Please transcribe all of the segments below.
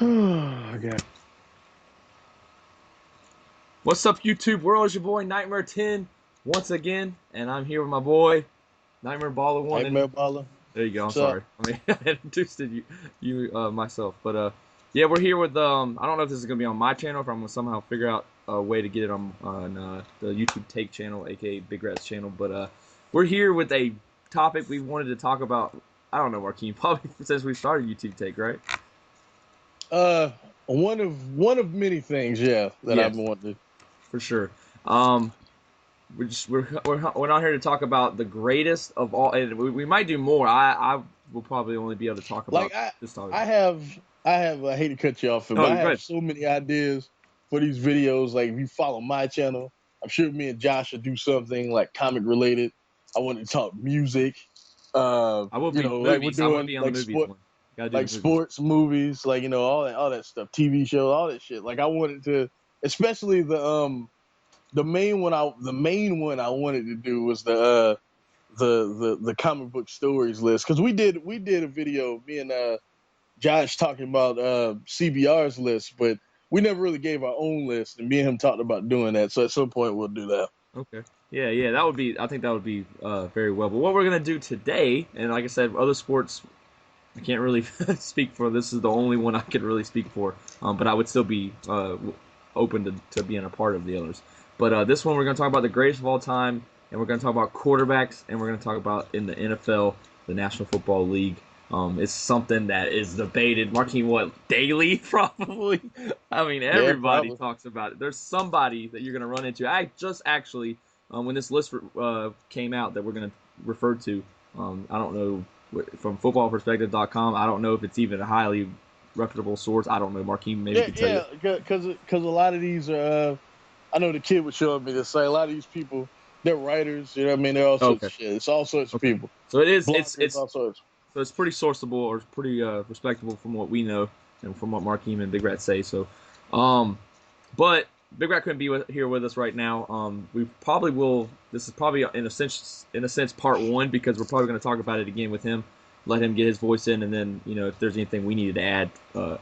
Okay. What's up, YouTube world? It's your boy Nightmare10 once again, and I'm here with my boy Nightmareballa1. And Nightmareballa1. there you go. I'm What's up? sorry. I mean, I introduced you myself, but yeah, we're here with I don't know if this is gonna be on my channel, if I'm gonna somehow figure out a way to get it on the YouTubeTake channel, aka Big Rat's channel. But we're here with a topic we wanted to talk about. I don't know, Markeem, probably since we started YouTubeTake, right? Uh, one of many things, yeah, that I've Yes, been wanting to. for sure. Um, we're not here to talk about the greatest of all, and we might do more. I will probably only be able to talk about Like I, this topic. I have, I have. I hate to cut you off, but Oh, I have good. so many ideas for these videos. Like if you follow my channel, I'm sure me and Josh should do something like comic related. I want to talk music. I will be Like we're movies. I want to doing be on the like movies sport, one. Gotta do like the movies. sports movies, like all that stuff, TV shows, all that shit. Like I wanted to, especially the main one I wanted to do was the comic book stories list, because we did a video, me and Josh, talking about CBR's list, but we never really gave our own list, and me and him talked about doing that. So at some point we'll do that. Okay. Yeah, yeah, that would be. I think that would be very well. But what we're gonna do today, and like I said, other sports I can't really speak for. This is the only one I could really speak for. But I would still be open to being a part of the others. But this one, we're going to talk about the greatest of all time, and we're going to talk about quarterbacks, and we're going to talk about in the NFL, the National Football League. It's something that is debated, Markeem, what, daily, probably? I mean, Yeah, everybody probably. talks about it. There's somebody that you're going to run into. I just actually, when this list came out that we're going to refer to, I don't know from footballperspective.com. I don't know if it's even a highly reputable source. I don't know. Markeem maybe Yeah, could tell you. yeah, because a lot of these are. I know the kid was showing me this. Like a lot of these people, they're writers. You know what I mean? They're all sorts Okay. of shit. It's all sorts of Okay. people. So it is. Bloggers, all sorts. So it's pretty sourceable or pretty respectable from what we know and from what Markeem and Big Rat say. So, but Big Rat couldn't be here with us right now. We probably will. This is probably in a sense part one, because we're probably going to talk about it again with him. Let him get his voice in, and then if there's anything we needed to add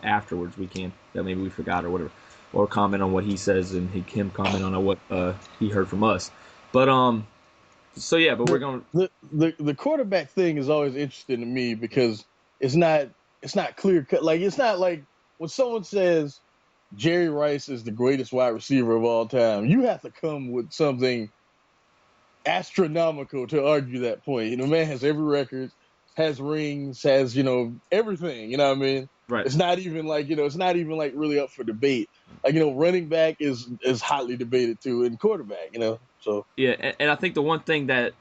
afterwards, we can, that maybe we forgot or whatever, or comment on what he says and him comment on what he heard from us. But so yeah, but we're the going. the quarterback thing is always interesting to me because it's not it's not clear cut. Like it's not like when someone says Jerry Rice is the greatest wide receiver of all time, you have to come with something astronomical to argue that point. Man has every record, has rings, has everything. You know what I mean? Right. It's not even like really up for debate. Like running back is hotly debated too, and quarterback. So Yeah, and I think the one thing that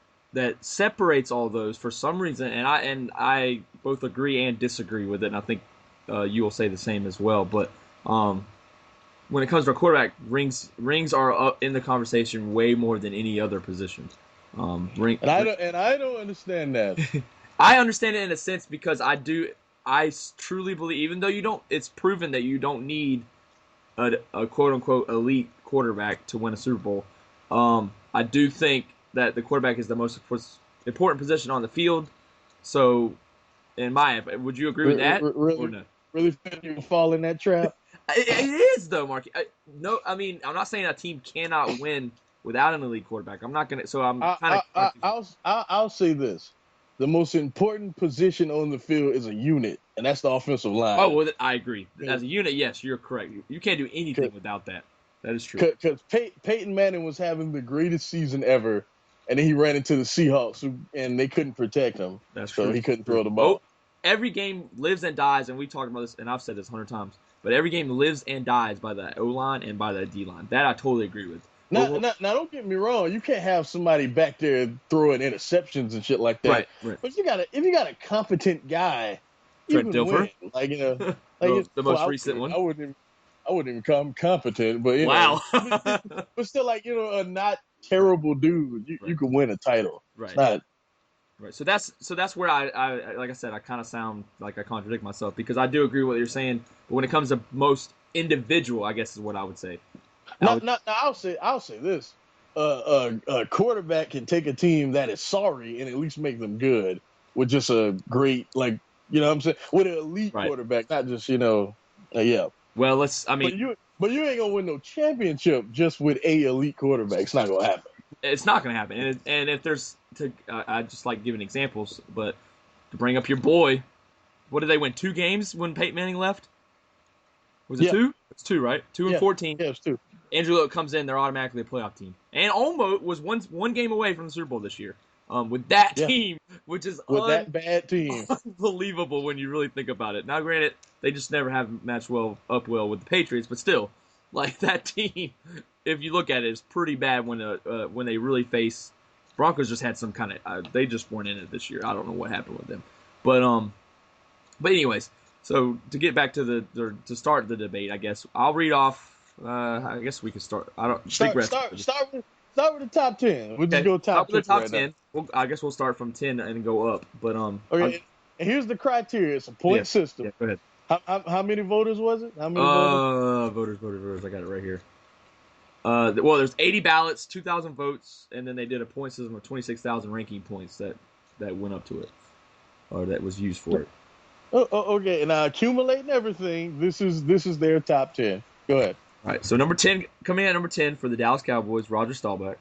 separates all those for some reason, and I both agree and disagree with it, and I think you will say the same as well. But um, when it comes to a quarterback, rings are up in the conversation way more than any other position. Ring, and I don't understand that. I understand it in a sense because I truly believe, even though it's proven that you don't need a quote unquote elite quarterback to win a Super Bowl. I do think that the quarterback is the most important position on the field. So, would you agree with that or Really, no? really think you fall in that trap? It is though, Mark. No, I mean I'm not saying a team cannot win without an elite quarterback. I'm not gonna. So I'm I, kind of I, I, I'll say this: the most important position on the field is a unit, and that's the offensive Oh line. well, I agree. As a unit, yes, you're correct. You can't do anything without that. That is true. Because Peyton Manning was having the greatest season ever, and then he ran into the Seahawks, and they couldn't protect him, That's so true. he couldn't True. throw the Oh, ball. every game lives and dies, and we talked about this, and I've said this 100 times. But every game lives and dies by the O line and by the D line. That I totally agree with. But Now, don't get me wrong. You can't have somebody back there throwing interceptions and shit like that. right, right. But if you got a competent guy, you Trent can win. Dilfer, the Well, most recent one. I wouldn't even call him competent, but Wow. but still, like a not terrible dude. You right, can win a title. It's right, not. right. So that's where I like I said, I kind of sound like I contradict myself because I do agree with what you're saying. But when it comes to most individual, I guess is what I would say. I would. Not. I'll say this. A quarterback can take a team that is sorry and at least make them good with just a great, like, what I'm saying, with an elite Right. quarterback, not just Yeah. Well, But you ain't gonna win no championship just with a elite quarterback. It's not gonna happen. it's not going to happen. And if there's I just like giving examples, but to bring up your boy, what did they win? 2 games when Peyton Manning left? Was it Yeah, 2? It's 2, right? 2 and yeah, 14. yeah. It's true. Andrew Luck comes in, they're automatically a playoff team, and almost was one game away from the Super Bowl this year. With that Yeah, team, which is with that bad team. unbelievable when you really think about it. Now, granted, they just never have matched well with the Patriots, but still, like that team, if you look at it, is pretty bad when they really face Broncos. Just had some kind of they just weren't in it this year. I don't know what happened with them, but anyways, so to get back to start the debate, I guess I'll read off. I guess we could start. I don't Start with the top 10. We'll just Okay, go start top with 10 the top right now. 10. I guess we'll start from 10 and go up. But Okay, and here's the criteria. It's a point system. yeah, go ahead. How many voters was it? How many voters? Voters. I got it right here. Well, there's 80 ballots, 2,000 votes, and then they did a point system of 26,000 ranking points that went up to it, or that was used for it. Okay. And now accumulating everything, this is their top 10. Go ahead. All right. So number 10, coming in at number 10 for the Dallas Cowboys, Roger Staubach.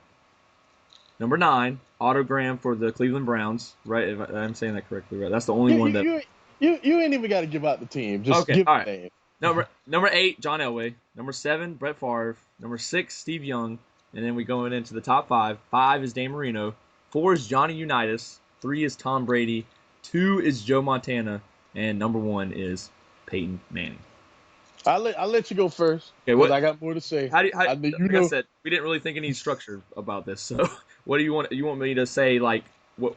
Number 9, autogram for the Cleveland Browns. Right, if I'm saying that correctly, right? That's the only one that. You ain't even got to give out the team. Just Okay, give all the right. name. Number 8, John Elway. Number 7, Brett Favre. Number 6, Steve Young. And then we go into the top 5. 5 is Dan Marino. 4 is Johnny Unitas. 3 is Tom Brady. 2 is Joe Montana. And number 1 is Peyton Manning. I'll let you go first. Okay, what I got more to say. like I said, we didn't really think any structure about this. So, what do you want? You want me to say like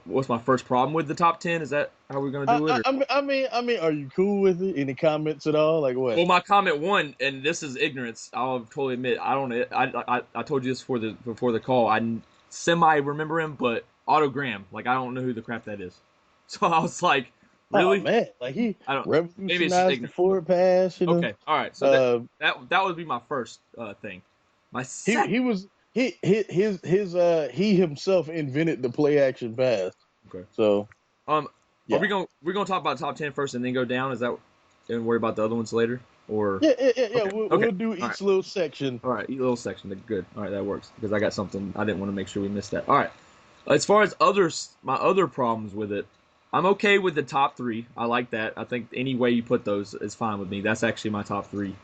what's my first problem with the top 10? Is that how we're gonna do it? I mean, are you cool with it? Any comments at all? Like what? Well, my comment 1, and this is ignorance. I'll totally admit I don't. I told you this before the call. I semi remember him, but autogram like I don't know who the crap that is. So I was like, really? Oh man, like he I don't. Maybe it's just revolutionized the ignorance. forward pass. You know? Okay, all right. So that would be my first thing. My second. He himself invented the play action pass. Okay. So are we gonna talk about top 10 first and then go down? Is that and worry about the other ones later? Or yeah. Okay. We'll do each little section. All right, each little section. Good. All right, that works because I got something I didn't want to make sure we missed that. All right. As far as my other problems with it, I'm okay with the top 3. I like that. I think any way you put those is fine with me. That's actually my top 3.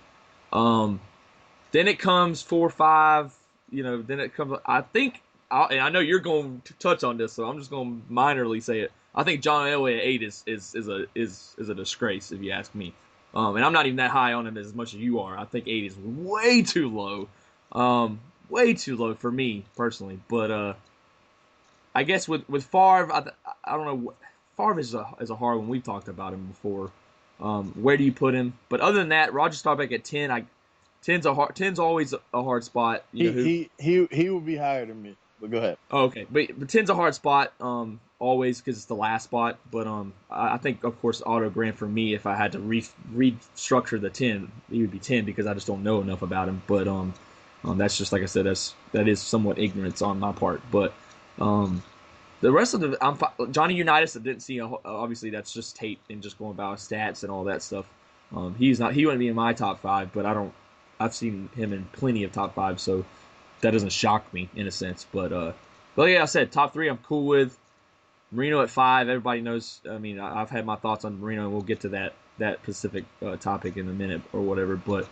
Then it comes 4, 5. Then it comes. I think, and I know you're going to touch on this, so I'm just going to minorly say it. I think John Elway at 8 is a disgrace, if you ask me. And I'm not even that high on him as much as you are. I think 8 is way too low. Way too low for me personally. But I guess with Favre, I don't know. Favre is a hard one. We've talked about him before. Where do you put him? But other than that, Roger Staubach at 10. 10's always a hard spot. He would be higher than me. But go ahead. Oh, okay, but 10's a hard spot. Always because it's the last spot. But I think of course Otto Grant for me, if I had to restructure the 10, he would be 10 because I just don't know enough about him. But that's just like I said. That is somewhat ignorance on my part. But the rest of Johnny Unitas, I didn't see. Obviously, that's just tape and just going about stats and all that stuff. He wouldn't be in my top 5, but I've seen him in plenty of top 5, so that doesn't shock me in a sense. But yeah, I said top 3 I'm cool with. Marino at 5, everybody knows. I mean, I've had my thoughts on Marino, and we'll get to that specific topic in a minute or whatever. But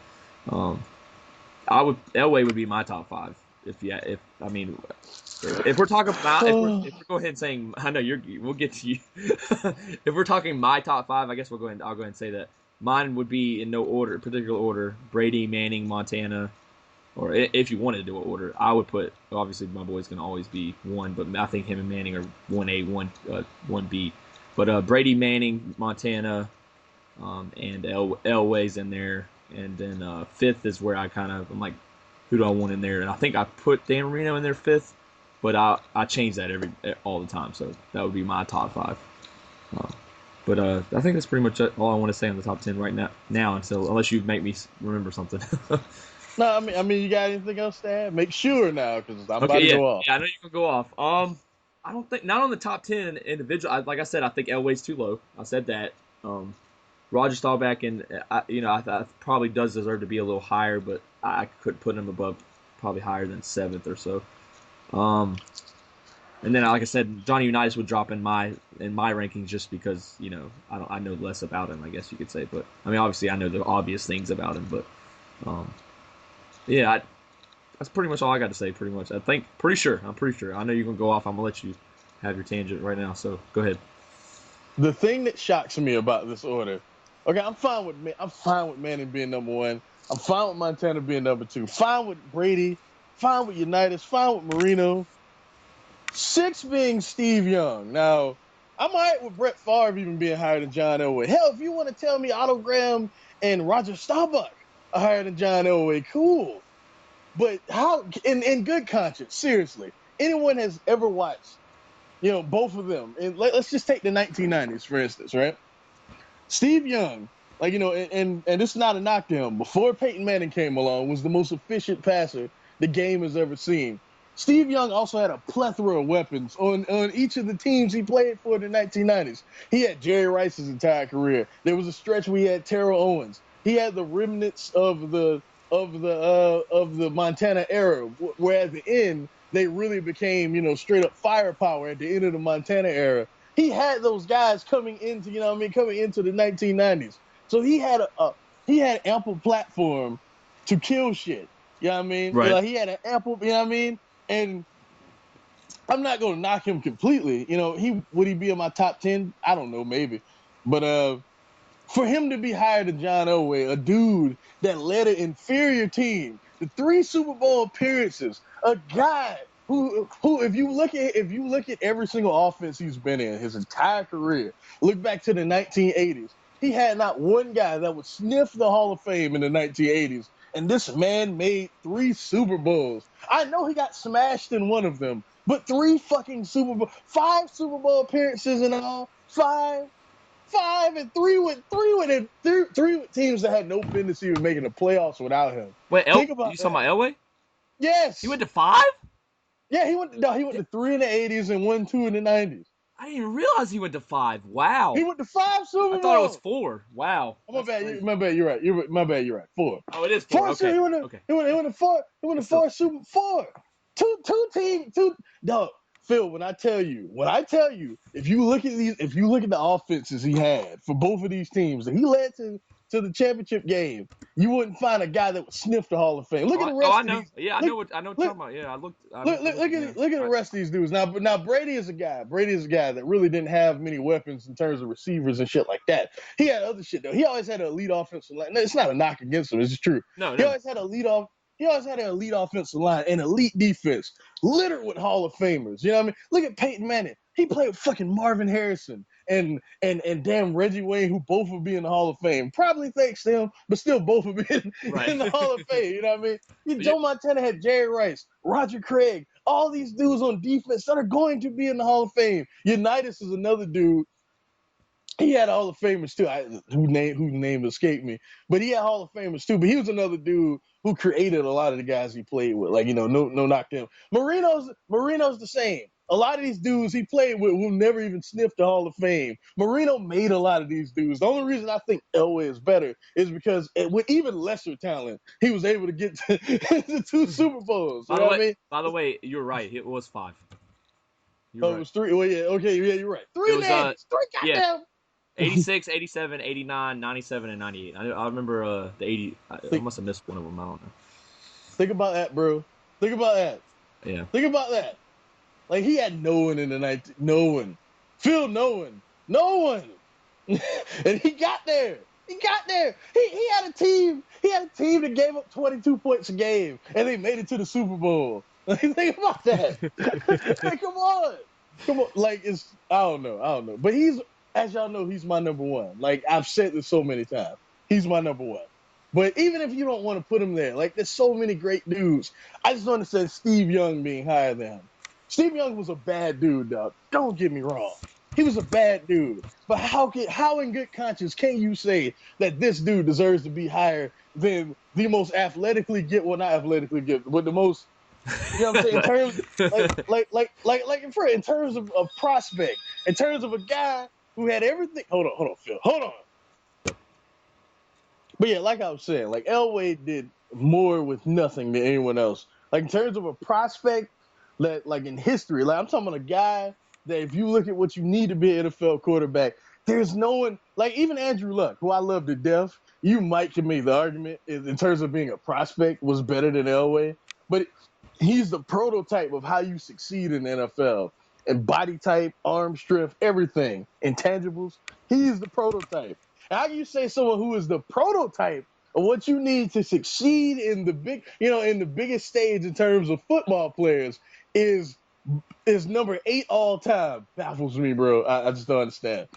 Elway would be my top 5 if we're talking about if we're go ahead and saying I know we'll get to you. If we're talking my top 5, I guess I'll go ahead and say that mine would be in no particular order: Brady, Manning, Montana. Or if you wanted to do an order, I would put, obviously my boy's going to always be 1, but I think him and Manning are 1A, 1B. But Brady, Manning, Montana, and Elway's in there. And then 5th is where I'm like, who do I want in there? And I think I put Dan Marino in there 5th, but I change that all the time. So that would be my top 5. But I think that's pretty much all I want to say on the top 10 right now until unless you make me remember something. No, I mean, you got anything else to add? Make sure now, because I'm about to go off. Yeah, I know you can go off. I don't think not on the top 10 individual. Like I said, I think Elway's too low. I said that. Roger Staubach, and I probably does deserve to be a little higher, but I could put him above, probably higher than 7th or so. And then, like I said, Johnny Unitas would drop in my rankings just because I know less about him, I guess you could say. But I mean, obviously, I know the obvious things about him, but yeah, that's pretty much all I got to say. Pretty much, I'm pretty sure. I know you're gonna go off. I'm gonna let you have your tangent right now. So go ahead. The thing that shocks me about this order, okay, I'm fine with Manning being number 1. I'm fine with Montana being number 2. Fine with Brady. Fine with Unitas. Fine with Marino. 6 being Steve Young. Now, I'm all right with Brett Favre even being higher than John Elway. Hell, if you want to tell me Otto Graham and Roger Staubach are higher than John Elway, cool. But how, in good conscience, seriously, anyone has ever watched, both of them, and let's just take the 1990s, for instance, right? Steve Young, and this is not a knock to him, before Peyton Manning came along, was the most efficient passer the game has ever seen. Steve Young also had a plethora of weapons on each of the teams he played for in the 1990s. He had Jerry Rice's entire career. There was a stretch where he had Terrell Owens. He had the remnants of the Montana era, where at the end they really became, straight up firepower at the end of the Montana era. He had those guys coming into the 1990s. So he had ample platform to kill shit. You know what I mean? Right. He had an ample, you know what I mean? And I'm not gonna knock him completely. Would he be in my top 10? I don't know, maybe. But for him to be higher than John Elway, a dude that led an inferior team to 3 Super Bowl appearances, a guy who if you look at every single offense he's been in his entire career, look back to the 1980s, he had not one guy that would sniff the Hall of Fame in the 1980s. And this man made 3 Super Bowls. I know he got smashed in one of them, but 3 fucking 5 Super Bowl appearances in all, 5, and three with teams that had no business even making the playoffs without him. Wait, Think about you that. talking about Elway? Yes. He went to 5? Yeah, he went to 3 in the 80s and 1, 2 in the 90s. I didn't even realize he went to 5. Wow. He went to 5 Super Bowls. I thought it was 4. Wow. My bad. My bad. You're right. My bad. You're right. 4. Oh, it is 4. Okay. He went to 4. He went to 4 Super 4. Two teams. Dog. Phil, when I tell you, if you look at the offenses he had for both of these teams that he led to the championship game, you wouldn't find a guy that would sniff the Hall of Fame. Look at the rest I of know. these. Yeah, I know what you're talking about. Yeah, I looked. Look at the rest of these dudes. Now Brady is a guy. that really didn't have many weapons in terms of receivers and shit like that. He had other shit though. He always had an elite offensive line. It's not a knock against him. It's just true. No. He always had an elite offensive line and elite defense, littered with Hall of Famers. You know what I mean? Look at Peyton Manning. He played with fucking Marvin Harrison and damn Reggie Wayne, who both would be in the Hall of Fame. Probably thanks to him, but still both would be in the Hall of Fame. You know what I mean? Joe Montana had Jerry Rice, Roger Craig, all these dudes on defense that are going to be in the Hall of Fame. Unitas is another dude. He had Hall of Famers too. Whose name escaped me, but he had Hall of Famers too. But he was another dude who created a lot of the guys he played with. No knock to him. Marino's the same. A lot of these dudes he played with will never even sniff the Hall of Fame. Marino made a lot of these dudes. The only reason I think Elway is better is because with even lesser talent, he was able to get to 2 Super Bowls. By the way, you're right. It was 5. It was 3. Well, yeah, okay, yeah, you're right. 3 names. 3 goddamn. Yeah. 86, 87, 89, 97, and 98. I remember the 80. I must have missed one of them. I don't know. Think about that, bro. Think about that. Yeah. Think about that. He had no one in the night. No one. Phil, no one. No one. And he got there. He had a team. He had a team that gave up 22 points a game, and they made it to the Super Bowl. Think about that. Come on. I don't know. But as y'all know, he's my number 1. I've said this so many times. He's my number 1. But even if you don't want to put him there, there's so many great dudes. I just want to say Steve Young being higher than him. Steve Young was a bad dude, dog. Don't get me wrong. He was a bad dude. But how in good conscience can you say that this dude deserves to be higher than the most athletically gifted, well, not athletically gifted, but the most, you know what I'm saying, in terms, in terms of prospect, in terms of a guy who had everything. Hold on, Phil. Hold on. But yeah, like I was saying, like Elway did more with nothing than anyone else. Like in terms of a prospect, that like in history, like I'm talking about a guy that if you look at what you need to be an NFL quarterback, there's no one like even Andrew Luck, who I love to death. You might can make the argument in terms of being a prospect was better than Elway, but he's the prototype of how you succeed in the NFL and body type, arm strength, everything, intangibles. He's the prototype. How can you say someone who is the prototype of what you need to succeed in the big, in the biggest stage in terms of football players is number 8 all time? Baffles me, bro. I just don't understand.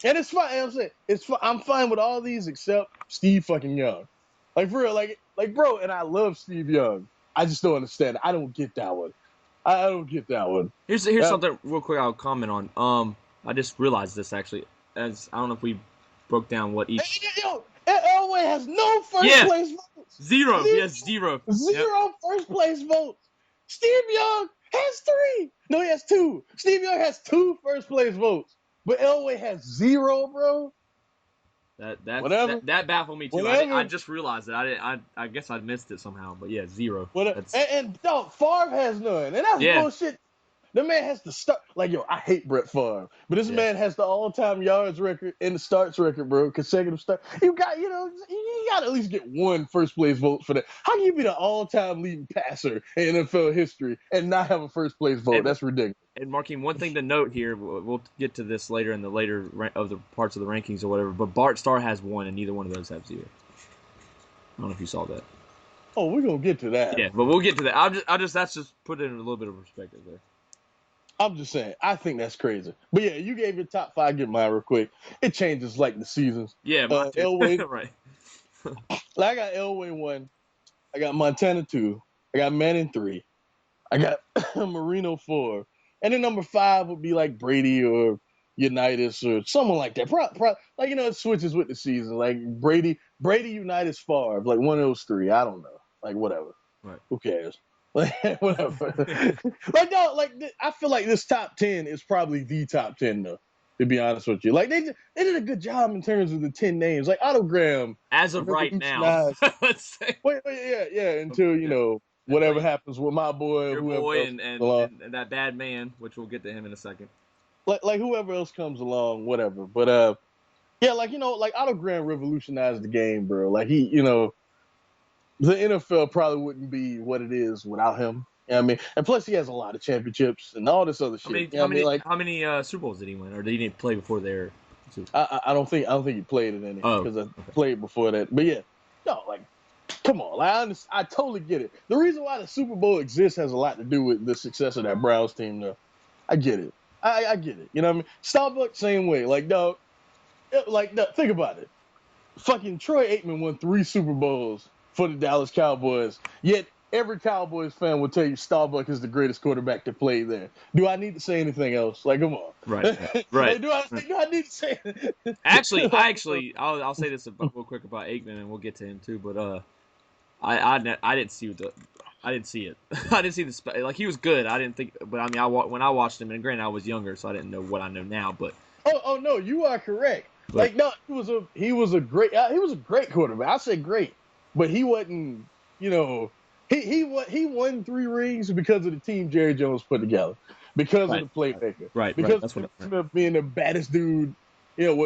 And it's fine. I'm saying it's fine. I'm fine with all these except Steve fucking Young. Like for real, like bro. And I love Steve Young. I just don't understand. I don't get that one. I don't get that one. Here's something real quick I'll comment on. I just realized this actually. As I don't know if we broke down what each. Yo, Elway has no first place votes. Zero. He has zero. Zero first place votes. Steve Young has 3. No, he has 2. Steve Young has 2 first place votes, but Elway has 0, bro. That baffled me too. I just realized that. I guess I missed it somehow. But yeah, 0. And dog, Favre has none, and that's bullshit. The man has to start. Like, yo, I hate Brett Favre, but this man has the all-time yards record and the starts record, bro. Consecutive start. You got, you got to at least get 1 first place vote for that. How can you be the all-time leading passer in NFL history and not have a first place vote? That's ridiculous. And Markeem, one thing to note here, we'll get to this later in the later of the parts of the rankings or whatever, but Bart Starr has 1, and neither one of those have 0. I don't know if you saw that. Oh, we're gonna get to that. Yeah, but we'll get to that. That's just put it in a little bit of perspective there. I'm just saying, I think that's crazy. But yeah, you gave your top 5. Get mine real quick. It changes like the seasons. Yeah, Elway. Right. Like I got Elway 1. I got Montana 2. I got Manning 3. I got Marino 4. And then number 5 would be like Brady or Unitas or someone like that. Like, it switches with the season. Like Brady, Unitas, Favre. Like one of those 3. I don't know. Like whatever. Right. Who cares? Like whatever. I feel like this top 10 is probably the top 10 though. To be honest with you, like they did a good job in terms of the 10 names. Like Autogram. As of right now. Let's say. Wait, yeah. Until whatever happens with my boy, your whoever boy, else and that bad man, which we'll get to him in a second. Like whoever else comes along, whatever. But like Autogram revolutionized the game, bro. Like he, the NFL probably wouldn't be what it is without him. You know what I mean? And plus he has a lot of championships and all this other shit. How many Super Bowls did he win, or did he need to play before there? I don't think he played in any because I played before that. But yeah, no, like come on, like, I totally get it. The reason why the Super Bowl exists has a lot to do with the success of that Browns team, though. I get it. I get it. You know what I mean? Starbucks, same way. Like, dog, think about it. Fucking Troy Aikman won 3 Super Bowls for the Dallas Cowboys, yet every Cowboys fan will tell you Starbuck is the greatest quarterback to play there. Do I need to say anything else? Like, come on. Right. Like, do I need to say anything? Actually, I'll say this real quick about Aikman, and we'll get to him too. But I didn't see it. I didn't see the like he was good. I didn't think, but I mean, when I watched him, and granted I was younger, so I didn't know what I know now. But oh no, you are correct. Like no, he was a great quarterback. I said great, but he wasn't. He won 3 rings because of the team Jerry Jones put together, because of the playmaker, because of Smith being the baddest dude,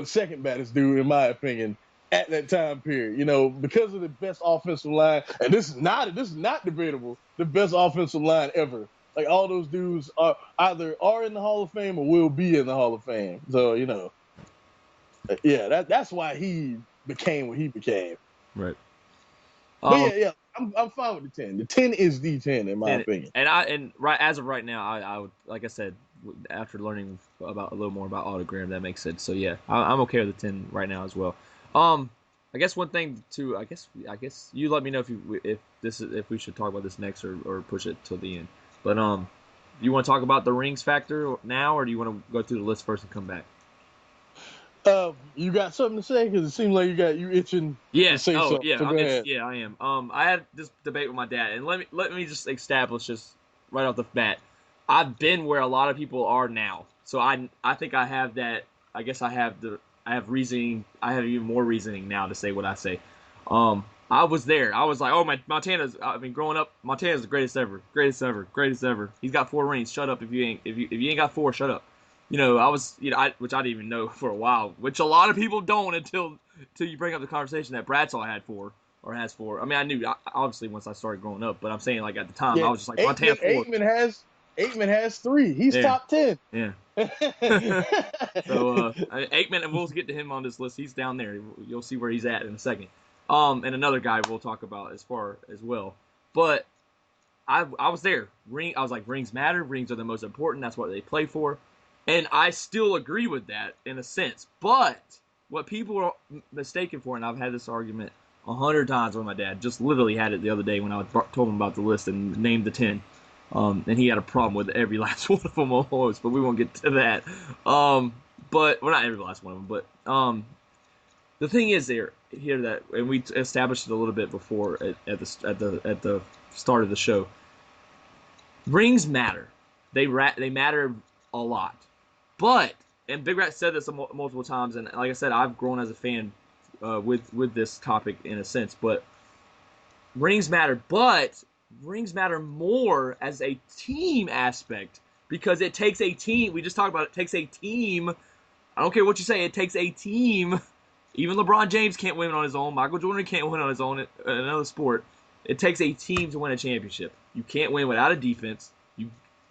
second baddest dude in my opinion at that time period. Because of the best offensive line, and this is not debatable. The best offensive line ever. Like all those dudes are either in the Hall of Fame or will be in the Hall of Fame. So yeah, that's why he became what he became. Right. But yeah. I'm fine with the 10. The 10 is the 10 in my opinion. And as of right now, I would, like I said, after learning about a little more about Autogram, that makes sense. So yeah, I'm okay with the 10 right now as well. I guess one thing too. I guess you let me know if we should talk about this next or push it till the end. But you want to talk about the rings factor now, or do you want to go through the list first and come back? You got something to say? Because it seems like you itching. Yeah. To say something. Yeah. So go ahead. Yeah, I am. I had this debate with my dad, and let me just establish just right off the bat. I've been where a lot of people are now, so I think I have that. I guess I have reasoning. I have even more reasoning now to say what I say. I was there. I was like, oh, Montana's. I mean, growing up, Montana's the greatest ever, greatest ever, greatest ever. He's got 4 rings. Shut up if you ain't got 4. Shut up. I was, which I didn't even know for a while, which a lot of people don't until you bring up the conversation that Bradshaw had 4 or has 4. I mean, I knew obviously once I started growing up, but I'm saying like at the time, Yeah, I was just like Montana 4. Aikman has 3. He's Yeah. top 10. Yeah. So Aikman, and we'll get to him on this list. He's down there. You'll see where he's at in a second. And another guy we'll talk about as far as well. But I was there. I was like, rings matter. Rings are the most important. That's what they play for. And I still agree with that in a sense. But what people are mistaken for, and I've had this argument 100 times with my dad. Just literally had it the other day when I told him about the list and named the 10. And he had a problem with every last one of them almost, but we won't get to that. But well, not every last one of them, but the thing is here that, and we established it a little bit before at the start of the show. Rings matter. They matter a lot. But, and Big Rat said this multiple times, and like I said, I've grown as a fan with this topic in a sense. But rings matter, but rings matter more as a team aspect because it takes a team. We just talked about it. It takes a team. I don't care what you say. It takes a team. Even LeBron James can't win on his own. Michael Jordan can't win on his own in another sport. It takes a team to win a championship. You can't win without a defense. You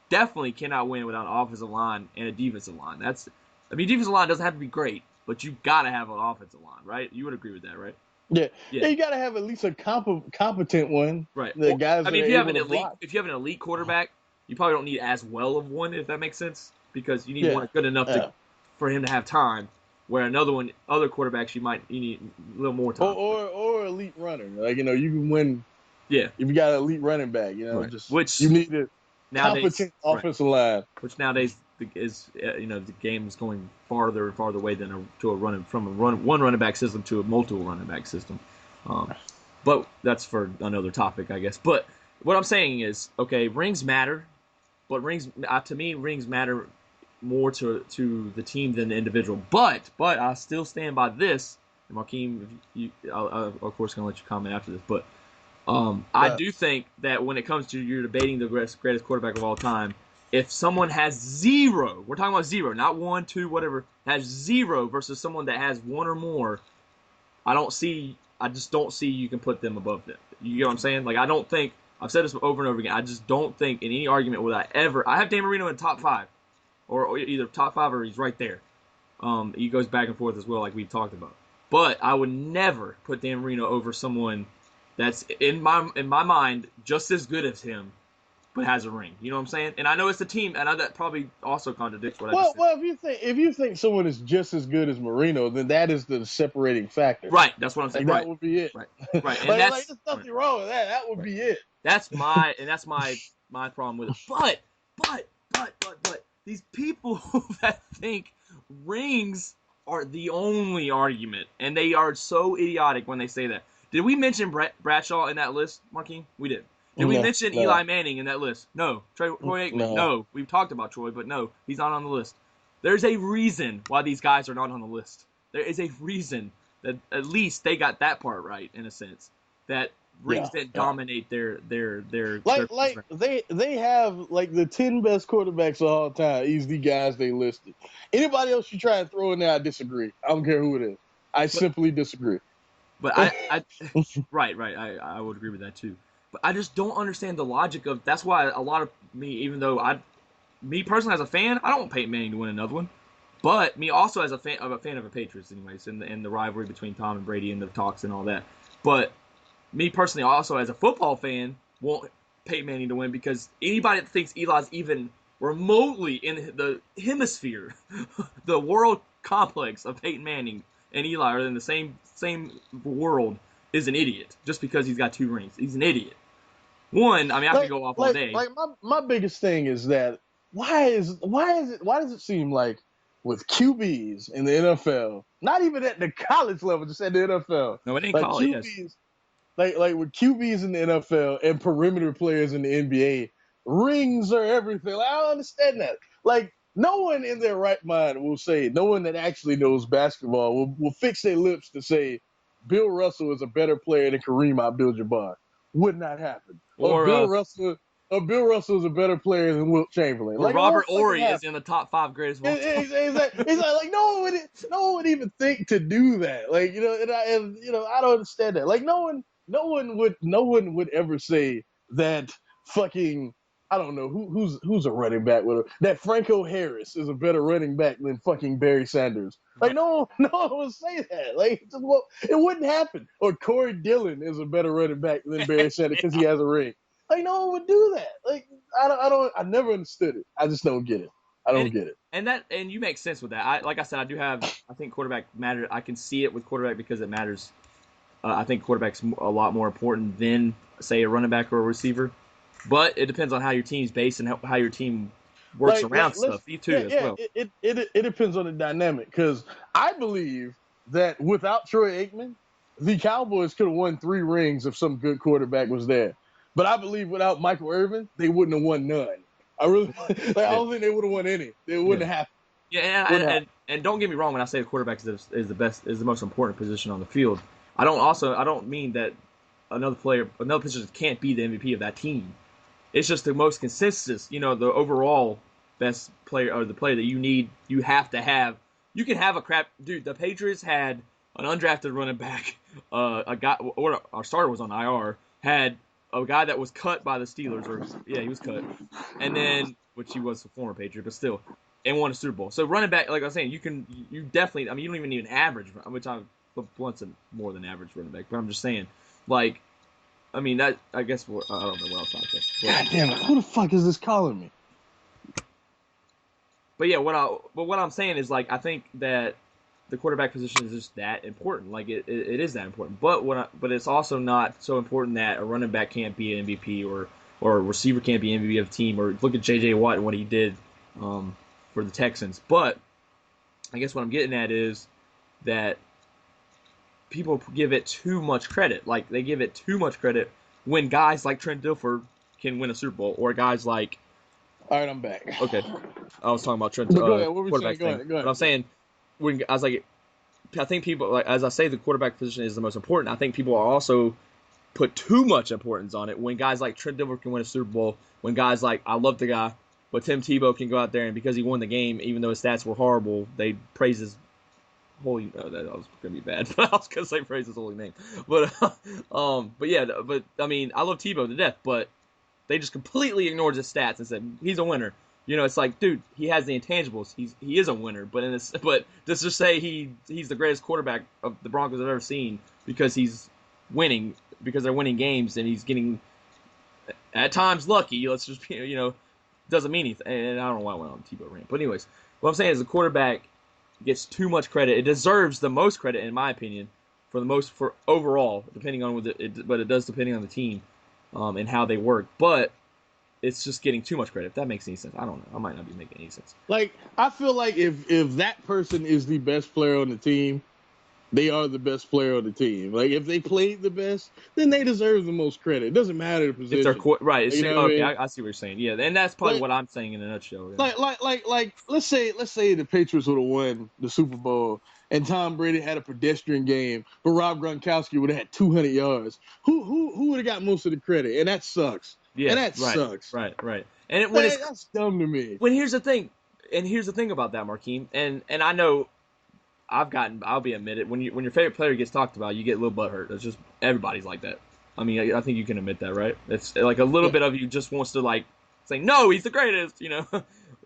definitely cannot win without an offensive line and a defensive line. Defensive line doesn't have to be great, but you got to have an offensive line, right? You would agree with that, right? Yeah. You got to have at least a competent one. Right. The guys if you have an elite quarterback, you probably don't need as well of one, if that makes sense, because you need one good enough for him to have time. Where other quarterbacks, you need a little more time. Or elite runner, like you can win. Yeah. If you got an elite running back, which you need a nowadays, competent offensive line. Which nowadays is the game is going farther and farther away from one running back system to a multiple running back system. But that's for another topic, I guess. But what I'm saying is, okay, rings matter, but to me rings matter more to the team than the individual. But I still stand by this. And Markeem, I'll of course going to let you comment after this. But I do think that when it comes to you're debating the greatest quarterback of all time, if someone has 0, we're talking about 0, not 1, 2, whatever, has 0 versus someone that has 1 or more, I just don't see you can put them above them. You know what I'm saying? Like, I don't think, I've said this over and over again, I just don't think in any argument would I have Dan Marino in top 5. Or either top 5 or he's right there. He goes back and forth as well, like we've talked about. But I would never put Dan Marino over someone that's in my mind just as good as him, but has a ring. You know what I'm saying? And I know it's a team, and I know that probably also contradicts what I just said. Well, if you think someone is just as good as Marino, then that is the separating factor. Right. That's what I'm saying. That would be it. Right. And there's nothing wrong with that. That would be it. That's my problem with it. But these people that think rings are the only argument, and they are so idiotic when they say that. Did we mention Bradshaw in that list, Markeem? We did. Did we mention Eli Manning in that list? No. Troy Aikman? No. We've talked about Troy, but no, he's not on the list. There's a reason why these guys are not on the list. There is a reason that at least they got that part right, in a sense. That rings that dominate their they have like the 10 best quarterbacks of all time. These the guys they listed. Anybody else you try and throw in there, I disagree. I don't care who it is. I simply disagree. But I I would agree with that too. But I just don't understand the logic of. That's why a lot of me, even though me personally as a fan, I don't want Peyton Manning to win another one. But me also as a fan of the Patriots, anyways, and the rivalry between Tom and Brady and the talks and all that. But me personally, also as a football fan, want Peyton Manning to win because anybody that thinks Eli's even remotely in the hemisphere, the world complex of Peyton Manning and Eli are in the same world is an idiot just because he's got 2 rings. He's an idiot. One, I mean, I could go off all day. Like my biggest thing is that why does it seem like with QBs in the NFL, not even at the college level, just at the NFL. No, it ain't college. QBs, yes. Like with QBs in the NFL and perimeter players in the NBA, rings are everything. Like, I don't understand that. Like, no one in their right mind will say, no one that actually knows basketball will fix their lips to say Bill Russell is a better player than Kareem Abdul-Jabbar. Would not happen. Or Bill Russell is a better player than Wilt Chamberlain. or Like, it won't Robert fucking Ory is happen. in the top 5 greatest of all time. It's like no one would even think to do that. Like, I don't understand that. Like, no one would ever say that fucking, I don't know who's a running back with that Franco Harris is a better running back than fucking Barry Sanders. Like, no one would say that. Like, it wouldn't happen. Or Corey Dillon is a better running back than Barry Sanders because he has a ring. Like, no one would do that. Like, I never understood it. I just don't get it. I don't get it. And you make sense with that. Like I said, I think quarterback matters. I can see it with quarterback because it matters. I think quarterback's a lot more important than, say, a running back or a receiver. But it depends on how your team's based and how your team works around stuff. You too, as well. It depends on the dynamic, because I believe that without Troy Aikman, the Cowboys could have won 3 rings if some good quarterback was there. But I believe without Michael Irvin, they wouldn't have won none. I really I don't think they would have won any. It wouldn't have happened. Yeah, and don't get me wrong when I say the quarterback is the most important position on the field. I don't mean that another position can't be the MVP of that team. It's just the most consistent, the overall best player, or the player that you have to have. You can have a crap dude. The Patriots had an undrafted running back, a guy, or our starter was on IR, had a guy that was cut by the Steelers, he was cut, and then, which he was a former Patriot, but still, and won a Super Bowl. So running back, like I was saying, you definitely, you don't even need an average, which I'm Blunt's a more than average running back, but I'm just saying, like, that, I guess, I don't know what else I said. God damn it, who the fuck is this calling me? But yeah, what I'm saying is, like, I think that the quarterback position is just that important. Like, it is that important. But it's also not so important that a running back can't be an MVP or a receiver can't be MVP of a team, or look at J.J. Watt and what he did for the Texans. But I guess what I'm getting at is that people give it too much credit. Like, they give it too much credit when guys like Trent Dilfer can win a Super Bowl, or guys like... All right, I'm back. Okay. I was talking about Trent Go ahead. What were we saying? Go ahead. But I'm saying, I think people, like, as I say, the quarterback position is the most important. I think people are also put too much importance on it when guys like Trent Dilfer can win a Super Bowl, when guys like, I love the guy, but Tim Tebow can go out there and because he won the game, even though his stats were horrible, they praise his holy, that was gonna be bad, but I was gonna say praise his holy name. But yeah, but I love Tebow to death, but they just completely ignored his stats and said he's a winner. It's like, dude, he has the intangibles. He is a winner, but just to say he's the greatest quarterback of the Broncos I've ever seen because he's winning, because they're winning games and he's getting at times lucky. Let's just doesn't mean anything. And I don't know why I went on Tebow rant, but anyways, what I'm saying is the quarterback gets too much credit. It deserves the most credit, in my opinion, for overall, depending on but it does depending on the team and how they work. But it's just getting too much credit. If that makes any sense, I don't know. I might not be making any sense. Like, I feel like if that person is the best player on the team, they are the best player on the team. Like, if they played the best, then they deserve the most credit. It doesn't matter the position. If they're right. Okay, I see what you're saying. Yeah, and that's probably what I'm saying in a nutshell. Yeah. Like, let's say the Patriots would have won the Super Bowl and Tom Brady had a pedestrian game, but Rob Gronkowski would have had 200 yards. Who would have got most of the credit? And that sucks. Yeah, and that sucks. Right. And that's dumb to me. Here's the thing about that, Markeem, and I know I'll be admitted, when your favorite player gets talked about, you get a little butthurt. It's just, everybody's like that. I think you can admit that, right? It's like a little bit of you just wants to, like, say, no, he's the greatest,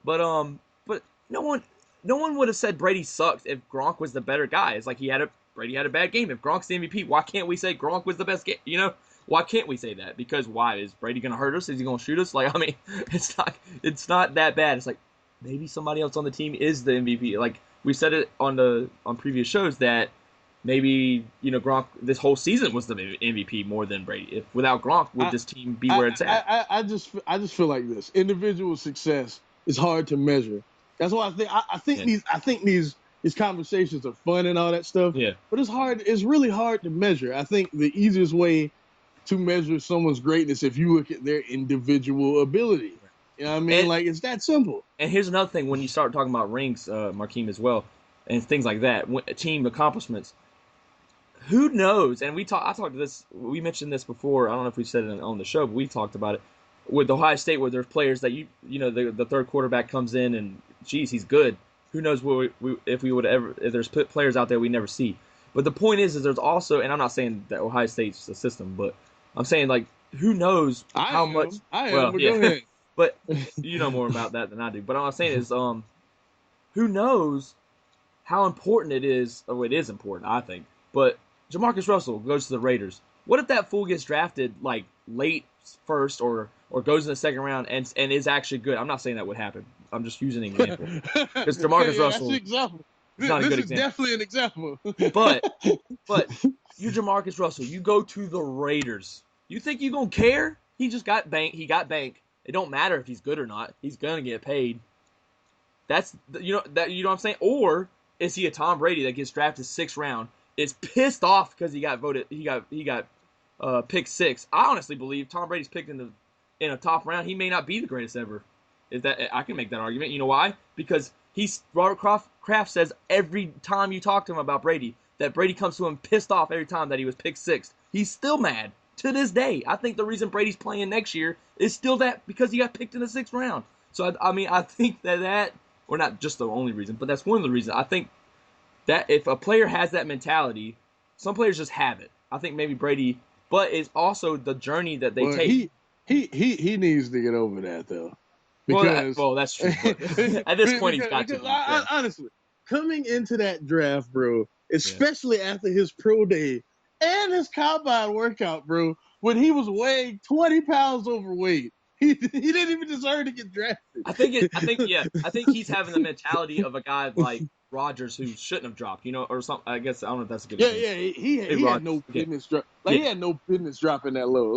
But no one would have said Brady sucked if Gronk was the better guy. It's like Brady had a bad game. If Gronk's the MVP, why can't we say Gronk was the best game? Why can't we say that? Because why? Is Brady gonna hurt us? Is he gonna shoot us? Like, it's not that bad. It's like, maybe somebody else on the team is the MVP. Like, we said it on previous shows that maybe, Gronk this whole season was the MVP more than Brady. If without Gronk, would this team be where it's at? I just feel like this. Individual success is hard to measure. That's why I think these conversations are fun and all that stuff. Yeah. But it's really hard to measure. I think the easiest way to measure someone's greatness if you look at their individual ability. You know what I mean? Like, it's that simple. And here's another thing, when you start talking about rings, Markeem, as well, and things like that, team accomplishments, who knows? And I talked to this. We mentioned this before. I don't know if we said it on the show, but we talked about it with Ohio State, where there's players that the third quarterback comes in and geez, he's good. Who knows if we would ever if there's players out there we never see. But the point is there's also, and I'm not saying that Ohio State's the system, but I'm saying like who knows how much. I am. Well, But yeah, go ahead. but you know more about that than I do. But all I'm saying is who knows how important it is. Oh, it is important, I think. But Jamarcus Russell goes to the Raiders. What if that fool gets drafted like late first or goes in the second round and is actually good? I'm not saying that would happen. I'm just using an example because Jamarcus Russell. That's an example. It's not a good This is example. definitely an example. But you're Jamarcus Russell. You go to the Raiders. You think you gonna care? He just got bank. He got bank. It don't matter if he's good or not. He's gonna get paid. That's you know what I'm saying. Or is he a Tom Brady that gets drafted 6th round? Is pissed off because he got voted. He got picked 6. I honestly believe Tom Brady's picked in a top round. He may not be the greatest ever. Is that I can make that argument? You know why? Because Robert Kraft says every time you talk to him about Brady that Brady comes to him pissed off every time that he was picked 6th. He's still mad to this day. I think the reason Brady's playing next year is still that because he got picked in the 6th round. So I think that or not just the only reason, but that's one of the reasons. I think that if a player has that mentality, some players just have it. I think maybe Brady, but it's also the journey that they take. He needs to get over that though. Because well, that's true. At this point, he's got to. Honestly, coming into that draft, bro, especially after his pro day and his combine workout, bro, when he was weighing 20 pounds overweight, he didn't even deserve to get drafted. I think he's having the mentality of a guy like Rodgers who shouldn't have dropped, or something. I guess I don't know if that's a good example. He had no business drop. He had no business dropping that low.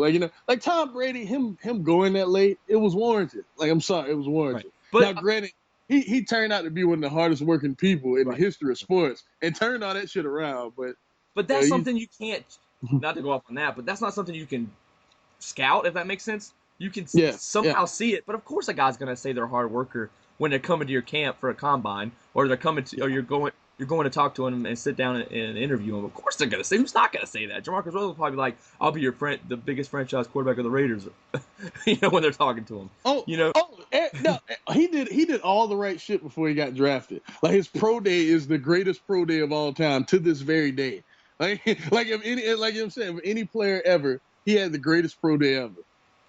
Like Tom Brady, him going that late, it was warranted. Like I'm sorry, it was warranted. Right. But now, granted, he turned out to be one of the hardest working people in the history of sports and turned all that shit around. But that's something you can't. Not to go off on that, but that's not something you can scout. If that makes sense. You can somehow see it, but of course a guy's gonna say they're a hard worker when they're coming to your camp for a combine, or they're coming to, or you're going to talk to them and sit down and interview them. Of course they're gonna say. Who's not gonna say that? Jamarcus Russell will probably be like, "I'll be your friend, the biggest franchise quarterback of the Raiders." When they're talking to him. No, he did all the right shit before he got drafted. Like his pro day is the greatest pro day of all time to this very day. If any player ever, he had the greatest pro day ever.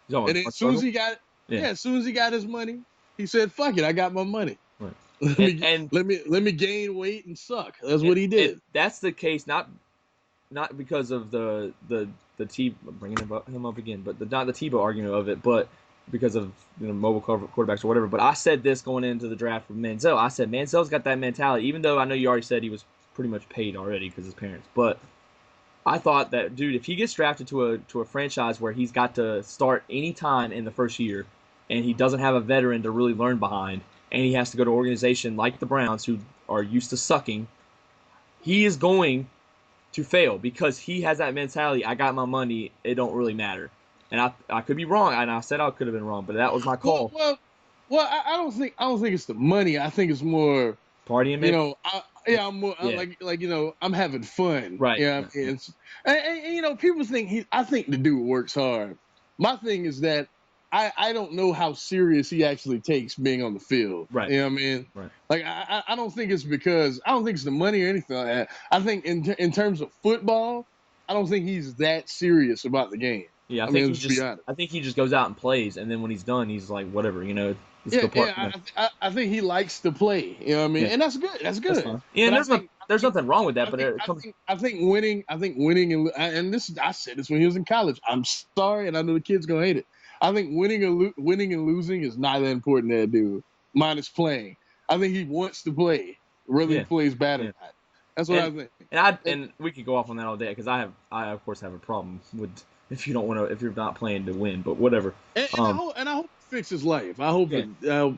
And then as soon as he got as soon as he got his money, he said, "Fuck it, I got my money. Right. Let me gain weight and suck." That's what he did. That's the case, not because of the bringing him up again, but not the Tebow argument of it, but because of mobile quarterbacks or whatever. But I said this going into the draft with Manziel. I said Manziel's got that mentality, even though I know you already said he was pretty much paid already because his parents, but. I thought that, dude, if he gets drafted to a franchise where he's got to start any time in the first year and he doesn't have a veteran to really learn behind and he has to go to an organization like the Browns who are used to sucking, he is going to fail because he has that mentality, I got my money, it don't really matter. And I could be wrong, and I said I could have been wrong, but that was my call. Well, I don't think it's the money. I think it's more partying, maybe? I'm more I'm having fun. Right. Yeah. And people think I think the dude works hard. My thing is that I don't know how serious he actually takes being on the field. Right. You know what I mean? Right. Like I don't think it's the money or anything like that. I think in terms of football, I don't think he's that serious about the game. Yeah, I think he just goes out and plays, and then when he's done, he's like, whatever, I think he likes to play. You know what I mean? Yeah. And that's good. That's good. That's and there's nothing wrong with that. I think winning, and this I said this when he was in college. I'm sorry, and I know the kid's gonna hate it. I think winning and losing is not that important to that dude. Minus playing. I think he wants to play, whether he plays bad or not. That's what I think. And we could go off on that all day because I of course have a problem with if you're not playing to win, but whatever. And I hope it fix his life. I hope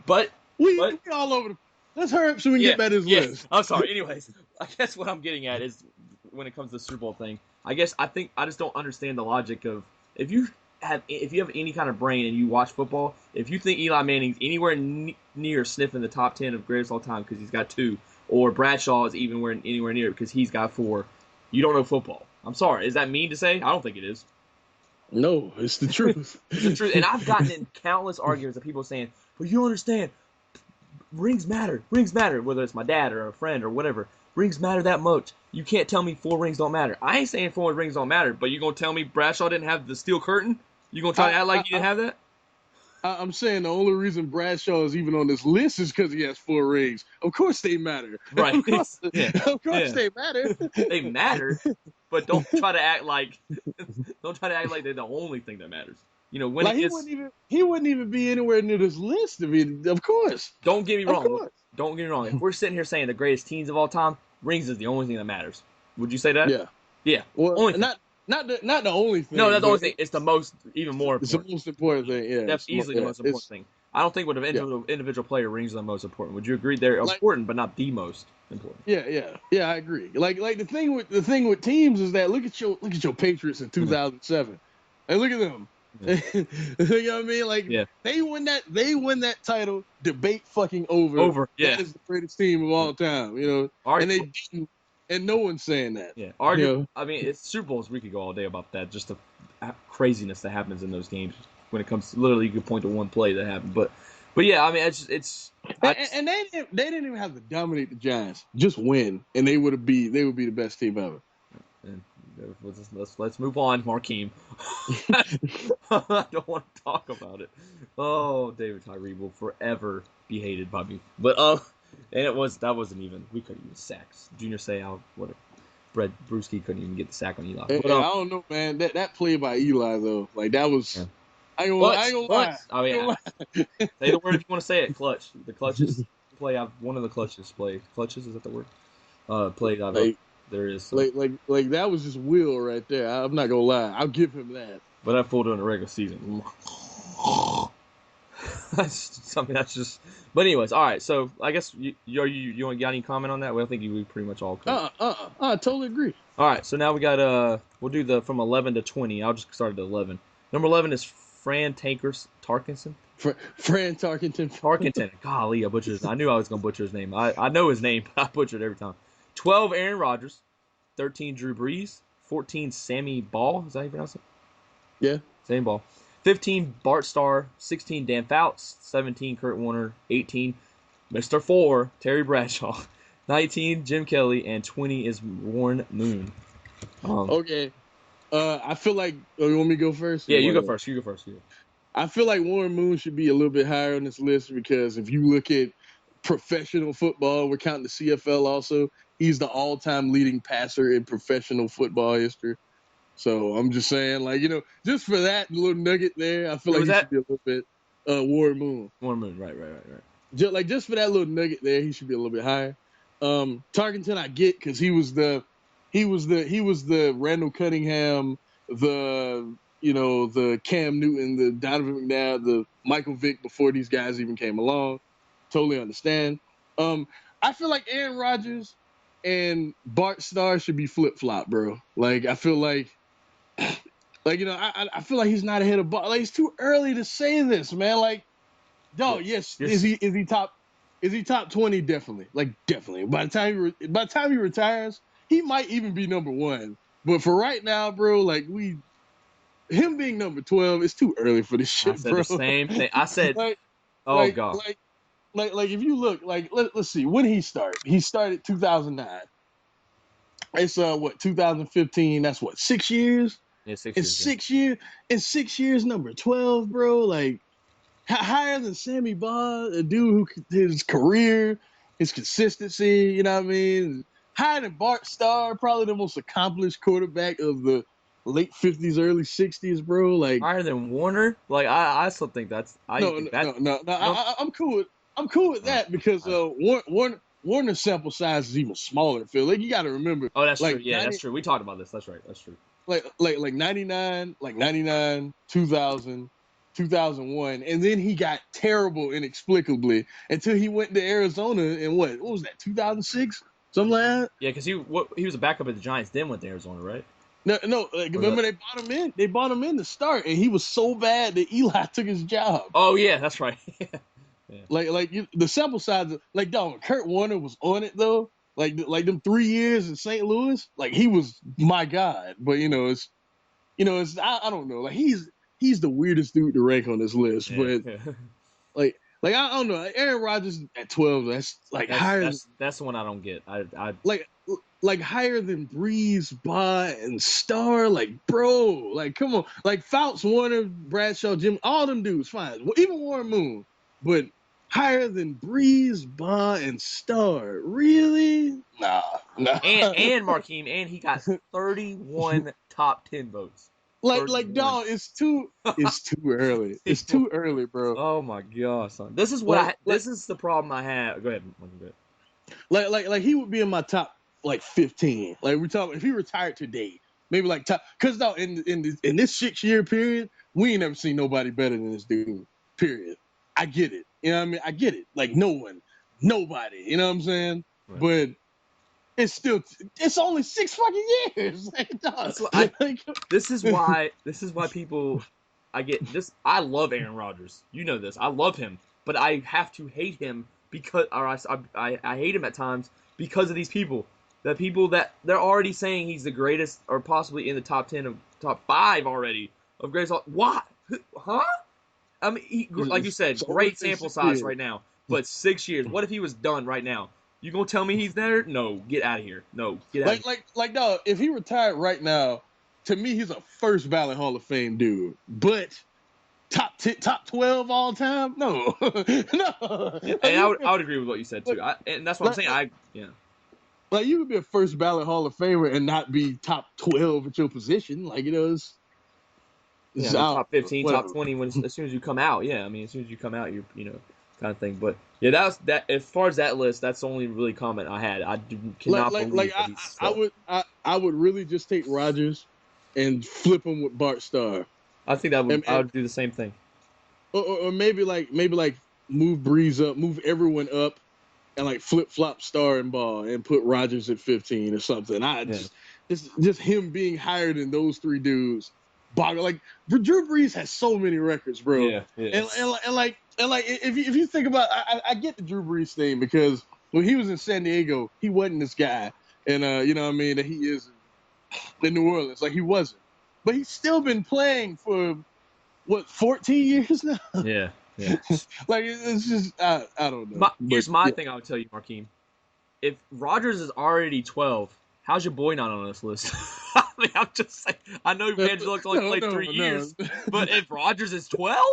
but we all over let's hurry up so we can get back to his list. I'm sorry. Anyways, I guess what I'm getting at is when it comes to the Super Bowl thing, I just don't understand the logic of if you have any kind of brain and you watch football, if you think Eli Manning's anywhere near sniffing the top 10 of greatest all time because he's got 2, or Bradshaw is anywhere near because he's got 4, you don't know football. I'm sorry. Is that mean to say? I don't think it is. No, it's the truth. It's the truth. And I've gotten in countless arguments of people saying, "But you don't understand. Rings matter. Rings matter." Whether it's my dad or a friend or whatever, rings matter that much. You can't tell me 4 rings don't matter. I ain't saying 4 rings don't matter, but you gonna tell me Bradshaw didn't have the steel curtain? You gonna try to act like you didn't have that? I'm saying the only reason Bradshaw is even on this list is because he has 4 rings. Of course they matter. Right. Yeah. Of course Yeah. they matter. They matter, but don't try to act like they're the only thing that matters. You know, when Like it gets, he wouldn't even be anywhere near this list. I mean, of course. don't get me Of wrong. course. Don't get me wrong. If we're sitting here saying the greatest teams of all time, rings is the only thing that matters. Would you say that? Yeah. Yeah. Well, Only thing. not the only thing. No, that's the only thing. It's the most, even more It's the important. most important thing. Yeah. That's easily the most important thing. I don't think with an individual player, rings are the most important. Would you agree? They're important, but not the most important. Yeah. I agree. Like the thing with teams is that look at your Patriots in 2007, and look at them. Yeah. You know what I mean? Like they win that title. Debate fucking over. Yeah. That is the greatest team of all time. You know, and they didn't, and no one's saying that. Yeah. You know? I mean, it's Super Bowls. We could go all day about that. Just the craziness that happens in those games. When it comes to, literally, you can point to one play that happened. But yeah, I mean, and they didn't even have to dominate the Giants. Just win, and they would be the best team ever. And let's move on, Markeem. I don't want to talk about it. Oh, David Tyree will forever be hated by me. But and that wasn't even, we couldn't even sacks. Junior Seau, whatever. Brett Bruschi couldn't even get the sack on Eli. But, I don't know, man. That play by Eli though, like that was. Yeah. I ain't gonna lie. I mean, say the word if you want to say it. Clutch. The clutches play. One of the clutches play. Clutches, is that the word? Played. There is. So. Like that was just Will right there. I'm not gonna lie. I'll give him that. But that fooled during the regular season. That's just. But anyways, all right. So I guess you got any comment on that? Well, I think we pretty much all covered. I totally agree. All right. So now we got we'll do the from 11 to 20. I'll just start at 11. Number 11 is Fran Tarkenton. Fran Tarkenton. Tarkenton. Golly, I butchered his name. I knew I was going to butcher his name. I know his name, but I butchered it every time. 12, Aaron Rodgers. 13, Drew Brees. 14, Sammy Ball. Is that how you pronounce it? Yeah. Sammy Ball. 15, Bart Starr. 16, Dan Fouts. 17, Kurt Warner. 18, Mr. 4, Terry Bradshaw. 19, Jim Kelly. And 20 is Warren Moon. Okay. I feel like, you want me to go first? Yeah, you go first. I feel like Warren Moon should be a little bit higher on this list because if you look at professional football, we're counting the CFL also, he's the all-time leading passer in professional football history. So I'm just saying, like, you know, just for that little nugget there, I feel like he should be a little bit Warren Moon. Warren Moon, right. Just for that little nugget there, he should be a little bit higher. Tarkenton I get because he was the Randall Cunningham, the Cam Newton, the Donovan McNabb, the Michael Vick before these guys even came along. Totally understand. I feel like Aaron Rodgers and Bart Starr should be flip-flop, bro. Like, I feel like, I feel like he's not ahead of Bart. Like, it's too early to say this, man. Like, dog, yes. Is he top 20? Definitely. Like, definitely. By the time he retires, he might even be number 1. But for right now, bro, like him being number 12, it's too early for this shit, bro. I said the same thing. I said, God. Like if you look, like let's see, when he started. He started 2009. It's 2015. That's 6 years. Yeah, 6 years. In 6 years. In 6 years, number 12, bro. Like higher than Sammy Ball, a dude who his career, his consistency. You know what I mean? Higher than Bart Starr, probably the most accomplished quarterback of the late 50s, early 60s, bro. Like higher than Warner. Like I still think that's. No. I'm cool with that because Warner's sample size is even smaller. Phil, like you got to remember. Oh, that's true. Yeah, that's true. We talked about this. That's right. That's true. Like 99, 2000, 2001, and then he got terrible inexplicably until he went to Arizona and what was that? 2006, something like that. Yeah, because he was a backup at the Giants, then went to Arizona, right? No. Like, remember they bought him in. They bought him in to start, and he was so bad that Eli took his job. Oh yeah, that's right. Yeah. Like the sample size, like dog, Kurt Warner was on it though. like them 3 years in St. Louis, like he was my god. But it's I don't know. Like he's the weirdest dude to rank on this list. Yeah. But like I don't know. Like Aaron Rodgers at 12, that's like higher. That's the one I don't get. I like higher than Breeze, Bond, and Star. Like, bro, like come on. Like Fouts, Warner, Bradshaw, Jim, all them dudes, fine. Even Warren Moon, but higher than Breeze, Bond, and Star. Really? Nah. and Markeem, and he got 31 top 10 votes. Like dog, it's too early. It's too early, bro. Oh my gosh, son. This is this is the problem I have. Go ahead, Markeem. Like he would be in my top like 15. Like we talking if he retired today, maybe like top. Because now in this 6-year period, we ain't never seen nobody better than this dude. Period. I get it. You know what I mean? I get it. Like nobody. You know what I'm saying? Right. But it's only 6 fucking years. This is why people. I get this. I love Aaron Rodgers. You know this. I love him, but I have to hate him because, or I hate him at times because of these people. The people that they're already saying he's the greatest, or possibly in the top 10 of top 5 already of greatest. Why? Huh? I mean, like you said, great sample size right now, but 6 years. What if he was done right now? You gonna tell me he's there? No, get out of here. No, get out. Like, dog. If he retired right now, to me, he's a first ballot Hall of Fame dude. But top 12 all time? No, no. And I would agree with what you said too. And that's what I'm saying. Like you could be a first ballot Hall of Famer and not be top 12 at your position. Like it's top 15, whatever. Top 20 as soon as you come out. Yeah, I mean, as soon as you come out, you kind of thing. But yeah, that as far as that list, that's the only really comment I had. I cannot believe that he's I would really just take Rodgers and flip him with Bart Starr. I think I would do the same thing. Or maybe like move Breeze up, move everyone up, and like flip flop Starr and Ball and put Rodgers at 15 or something. Just him being higher than those 3 dudes. Like Drew Brees has so many records, bro. Yeah. And like if you think about, I get the Drew Brees thing because when he was in San Diego, he wasn't this guy, and you know what I mean, that he is in New Orleans. Like he wasn't, but he's still been playing for what 14 years now. Yeah. Like it's just I don't know. Here's my thing. I would tell you, Markeem. If Rodgers is already 12, how's your boy not on this list? I mean, I'm just saying. I know Evangelo's only played 3 years, but if Rodgers is 12,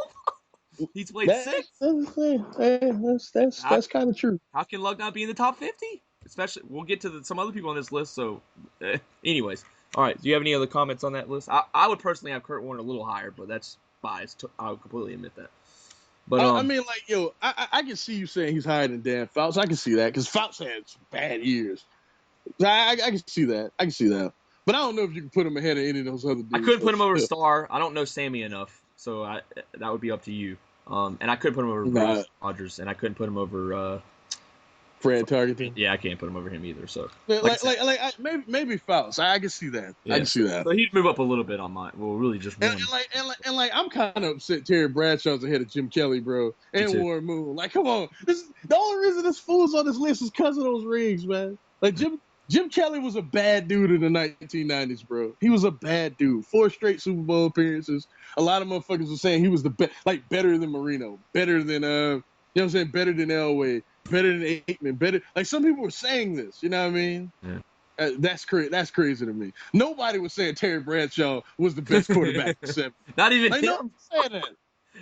he's played 6. That's kind of true. How can Luck not be in the top 50? Especially, we'll get to some other people on this list. So, anyways, all right. Do you have any other comments on that list? I would personally have Kurt Warner a little higher, but that's biased. I'll completely admit that. But I mean, like, I can see you saying he's higher than Dan Fouts. I can see that because Fouts had some bad years. I can see that. But I don't know if you can put him ahead of any of those other dudes. I couldn't put him over Starr. I don't know Sammy enough, so that would be up to you. And I couldn't put him over Rodgers, and I couldn't put him over Fred Tarkenton. Yeah, I can't put him over him either. So maybe Fouts. I can see that. Yeah, I can see that. So he'd move up a little bit on mine. Well, really just one. And I'm kind of upset Terry Bradshaw's ahead of Jim Kelly, bro, and Warren Moon. Like, come on, the only reason this fool's on this list is because of those rings, man. Like Jim Kelly was a bad dude in the 1990s, bro. He was a bad dude. 4 straight Super Bowl appearances. A lot of motherfuckers were saying he was the best, like better than Marino, better than you know what I'm saying, better than Elway, better than Aikman, better. Like some people were saying this, you know what I mean? Yeah. That's crazy to me. Nobody was saying Terry Bradshaw was the best quarterback in the 70s. Not even him. No one saying that.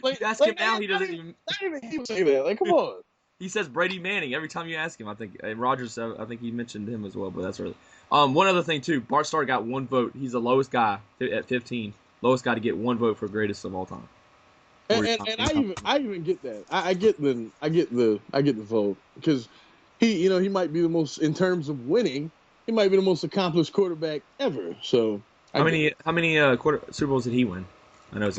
Like, you ask him now, he doesn't even. Not even he would say that. Like, come on. He says Brady Manning every time you ask him. I think Rodgers. I think he mentioned him as well, but that's really. One other thing too. Bart Starr got 1 vote. He's the lowest guy at 15. Lowest guy to get 1 vote for greatest of all time. And I even get that. I get the vote because he might be the most, in terms of winning, he might be the most accomplished quarterback ever. So how many Super Bowls did he win? I know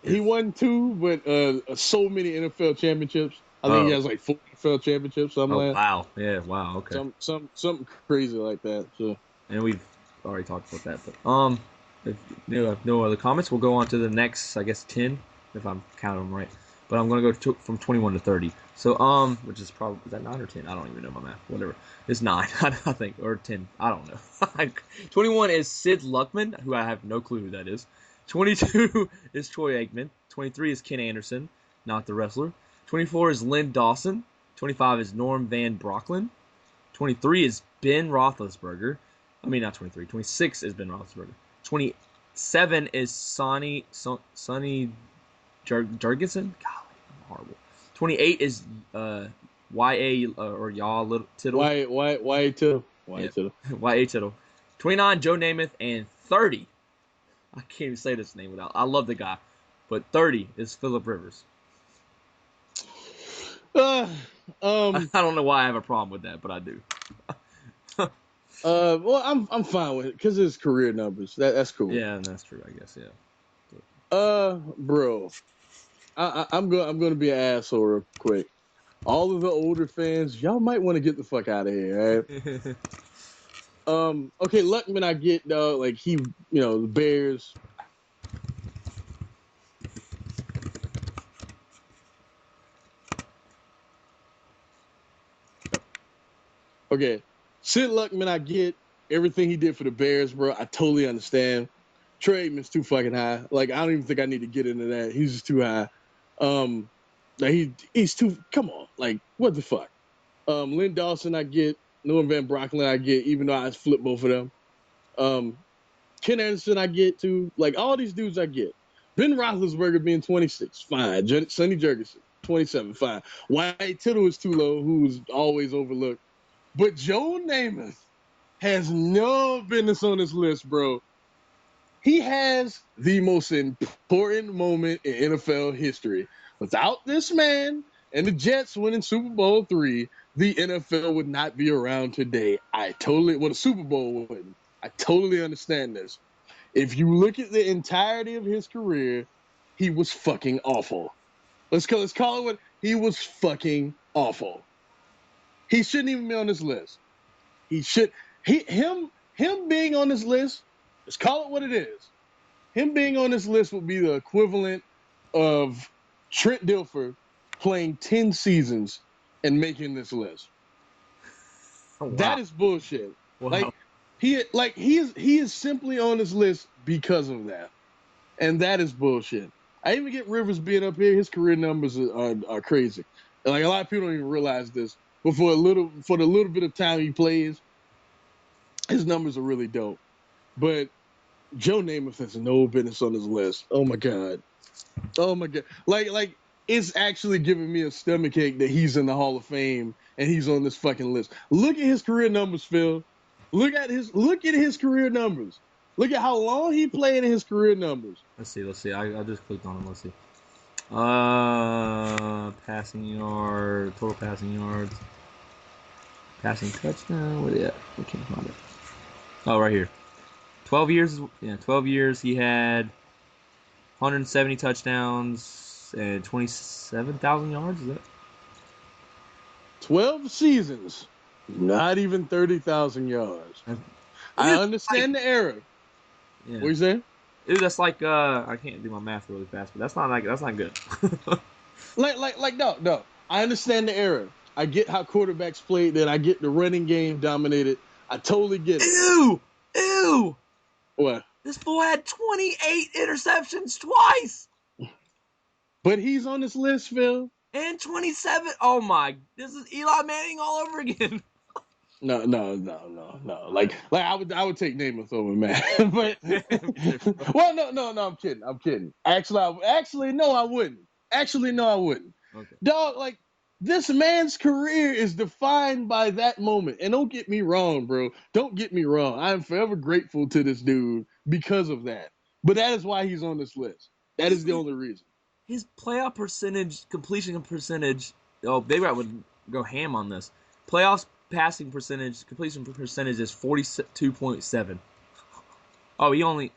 he won 2, but so many NFL championships. I think he has like 4 NFL championships. Wow. Yeah. Wow. Okay. Something crazy like that. So. And we've already talked about that. But if no other comments, we'll go on to the next, I guess, 10, if I'm counting them right. but I'm gonna go from 21 to 30. So which is probably, is that 9 or 10? I don't even know my math. Whatever, it's 9, I think, or 10. I don't know. 21 is Sid Luckman, who I have no clue who that is. 22 is Troy Aikman. 23 is Ken Anderson, not the wrestler. 24 is Lynn Dawson. 25 is Norm Van Brocklin. 23 is Ben Roethlisberger. I mean, not 23. 26 is Ben Roethlisberger. 27 is Sonny Jurgensen. Golly, I'm horrible. 28 is Y.A. Or Yaw Little Tittle. Y.A. Tittle. Y.A. Tittle. 29, Joe Namath. And 30, I can't even say this name without, I love the guy, but 30 is Phillip Rivers. I don't know why I have a problem with that, but I do. Well, I'm fine with it because it's career numbers. That's cool. Yeah, and that's true, I guess. Yeah. Bro, I'm gonna be an asshole real quick. All of the older fans, y'all might want to get the fuck out of here, right? Okay, Luckman, I get, like he, the Bears. Okay, Sid Luckman, I get everything he did for the Bears, bro. I totally understand. Troy Aikman's too fucking high. Like, I don't even think I need to get into that. He's just too high. Like he's too. Come on, like what the fuck? Lynn Dawson, I get. Norman Van Brocklin, I get. Even though I flip both of them. Ken Anderson, I get too. Like all these dudes, I get. Ben Roethlisberger being 26, fine. Sonny Jurgensen, 27, fine. White Tittle is too low, who's always overlooked. But Joe Namath has no business on this list, bro. He has the most important moment in NFL history. Without this man and the Jets winning Super Bowl III, the NFL would not be around today. The Super Bowl wouldn't. I totally understand this. If you look at the entirety of his career, he was fucking awful. Let's call it what he was fucking awful. He shouldn't even be on this list. Him being on this list, let's call it what it is. Him being on this list would be the equivalent of Trent Dilfer playing 10 seasons and making this list. Oh, wow. That is bullshit. Wow. He is simply on this list because of that. And that is bullshit. I even get Rivers being up here. His career numbers are crazy. And like a lot of people don't even realize this. But for the little bit of time he plays, his numbers are really dope. But Joe Namath has no business on this list. Oh my god. Like it's actually giving me a stomachache that he's in the Hall of Fame and he's on this fucking list. Look at his career numbers, Phil. Look at his career numbers. Look at how long he played in his career numbers. Let's see. I just clicked on him. Let's see. Passing yard, total passing yards, passing touchdown. Where they at? We can't find it. Oh, right here. 12 years. Yeah, 12 years. He had 170 touchdowns and 27,000 yards. Is that? 12 seasons. Not even 30,000 yards. I understand the era. Yeah. What are you saying? Dude, that's like I can't do my math really fast, but that's not good. No. I understand the era. I get how quarterbacks played that. I get the running game dominated. I totally get it. Ew. What? This fool had 28 interceptions twice. But he's on this list, Phil. And 27. Oh my! This is Eli Manning all over again. No. Like I would take Namath over, man. But well, no. I'm kidding. Actually, no, I wouldn't. Okay. Dog, like this man's career is defined by that moment. And don't get me wrong, bro. Don't get me wrong. I am forever grateful to this dude because of that. But that is why he's on this list. That is the only reason. His playoff percentage, completion percentage. Oh, they would go ham on this. Playoffs passing percentage, completion percentage is 42.7. Oh, he only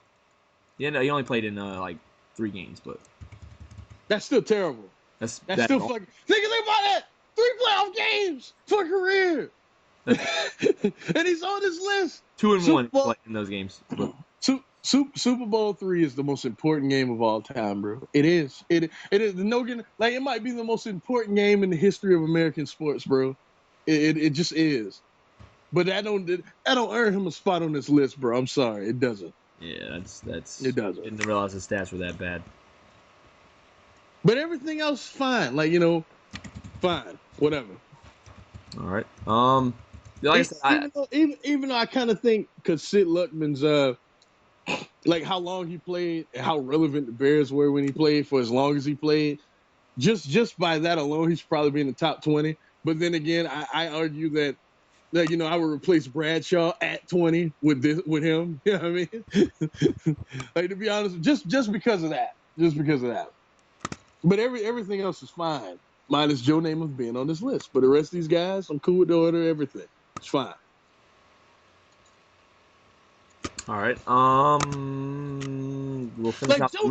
played in like 3 games, but that's still terrible. That's still fucking. Think about that. 3 playoff games for a career, and he's on this list. 2-1 in those games. Super Bowl III is the most important game of all time, bro. It is. It is like it might be the most important game in the history of American sports, bro. It just is. But that don't earn him a spot on this list, bro. I'm sorry, it doesn't. Yeah, that's. It doesn't. Didn't realize his stats were that bad. But everything else is fine. Like fine, whatever. All right. Like I said, even though I kind of think because Sid Luckman's like how long he played and how relevant the Bears were when he played for as long as he played, just by that alone, he should probably be in the top 20. But then again, I argue that I would replace Bradshaw at 20 with him. You know what I mean? Like, to be honest, just because of that. Just because of that. But everything else is fine. Minus Joe Namath being on this list. But the rest of these guys, I'm cool with the order, everything. It's fine. All right. We'll finish Like out. Joe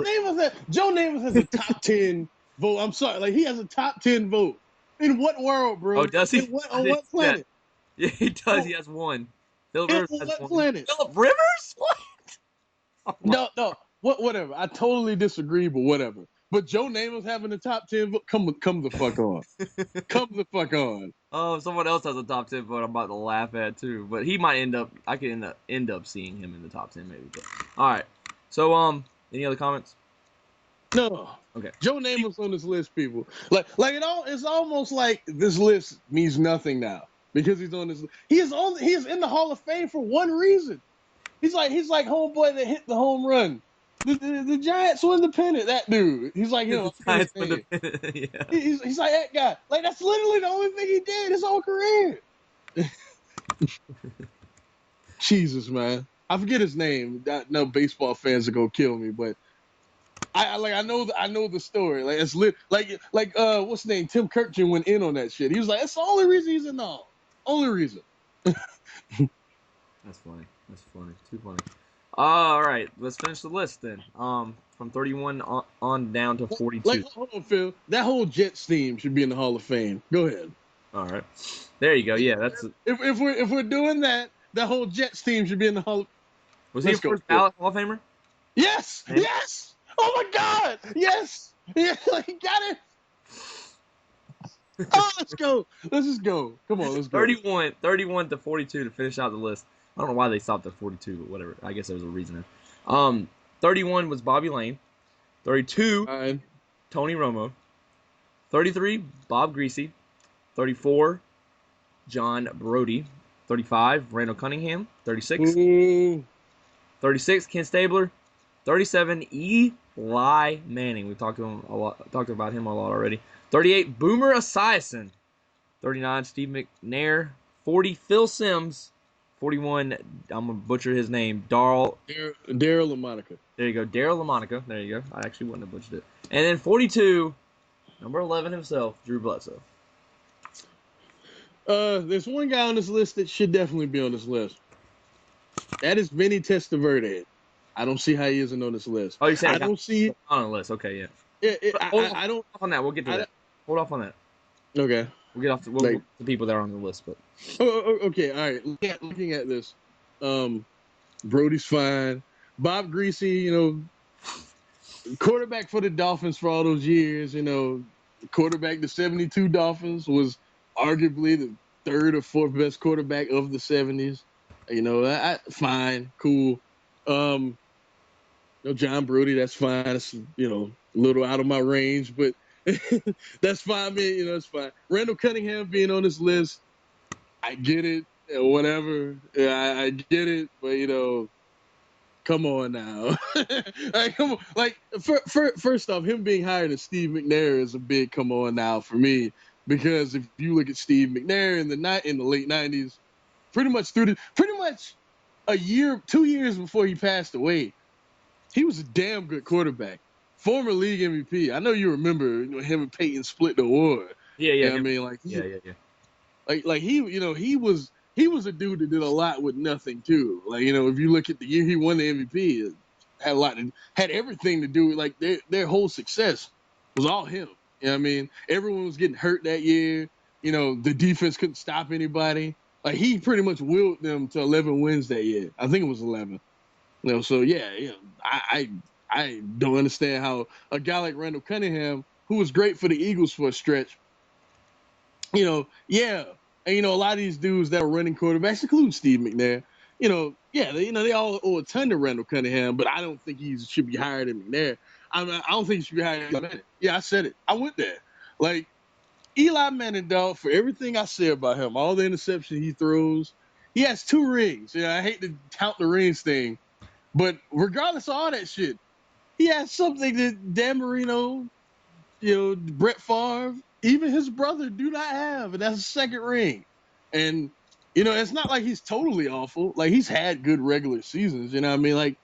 Namath has a top 10 vote. I'm sorry. Like, he has a top 10 vote. In what world, bro? Oh, does he? On what planet? Yeah, he does. He has one. Philip Rivers has what one. planet? Philip Rivers? What? Oh, no. Whatever. I totally disagree, but whatever. But Joe Namath having the top 10 vote. Come the fuck on. Come the fuck on. Oh, someone else has a top 10 vote I'm about to laugh at too. But he might I could end up seeing him in the top 10 maybe. But all right. So any other comments? No. Okay. Joe Namath's on this list, people. It's almost like this list means nothing now because he's on this list. He is in the Hall of Fame for one reason. He's like homeboy that hit the home run. The Giants won the pennant. That dude. He's like, Giants won the pennant. Yeah. He's like that guy. Like, that's literally the only thing he did his whole career. Jesus, man. I forget his name. No baseball fans are gonna kill me, but I know the story. Like, it's what's his name? Tim Kirkjian went in on that shit. He was like, that's the only reason he's in the Hall. Only reason. That's funny. Too funny. All right, let's finish the list then. From 31 on down to 42. Like, hold on, Phil. That whole Jets team should be in the Hall of Fame. Go ahead. All right, there you go. Yeah, that's. If we're doing that, the whole Jets team should be in the Hall. Was he a first ballot Hall of Famer? Yes. Man. Yes. Oh my God. Yes. Yeah, he got it. Oh, let's go. Let's just go. Come on, let's go. 31 to 42 to finish out the list. I don't know why they stopped at 42, but whatever. I guess there was a reason. 31 was Bobby Lane. 32, Tony Romo. 33, Bob Greasy. 34, John Brody. 35, Randall Cunningham. 36, 36, Ken Stabler. 37, Eli Manning. We talked about him a lot already. 38, Boomer Esiason. 39, Steve McNair. 40, Phil Simms. 41, I'm going to butcher his name, Darryl LaMonica. There you go, Darryl LaMonica. There you go. I actually wouldn't have butchered it. And then 42, number 11 himself, Drew Bledsoe. There's one guy on this list that should definitely be on this list. That is Vinny Testaverde. I don't see how he isn't on this list. Oh, you're saying I don't see on the list. Okay, yeah. I don't. On that, we'll get to that. Hold off on that. Okay. We'll get off the people that are on the list, but. Okay, all right. Looking at this, Brody's fine. Bob Greasy, quarterback for the Dolphins for all those years. Quarterback the 72 Dolphins was arguably the third or fourth best quarterback of the 70s. Fine, cool. John Brody, that's fine. It's, a little out of my range, but that's fine, man. It's fine. Randall Cunningham being on this list, I get it. Whatever. Yeah, I get it, but come on now. Come on. Like, first off, him being higher than Steve McNair is a big come on now for me, because if you look at Steve McNair in the late 90s, pretty much a year, 2 years before he passed away, he was a damn good quarterback. Former league MVP. I know you remember him and Peyton split the award. Yeah. I mean, yeah. Like he was a dude that did a lot with nothing too. Like, if you look at the year he won the MVP, it had everything to do with, like, their whole success was all him. You know what I mean? Everyone was getting hurt that year. The defense couldn't stop anybody. Like, he pretty much willed them to 11 wins that year. I think it was 11. You know, so yeah, I don't understand how a guy like Randall Cunningham, who was great for the Eagles for a stretch, yeah, and a lot of these dudes that were running quarterbacks, including Steve McNair, yeah, they all owe a ton to Randall Cunningham, but I don't think he should be higher than McNair. I don't think he should be higher than Eli Manning. Yeah, I said it. I went there. Like Eli Manning, dog, for everything I say about him, all the interceptions he throws, he has 2 rings. I hate to count the rings thing, but regardless of all that shit, he has something that Dan Marino, Brett Favre, even his brother do not have, and that's a second ring. And it's not like he's totally awful. Like he's had good regular seasons. You know what I mean? Like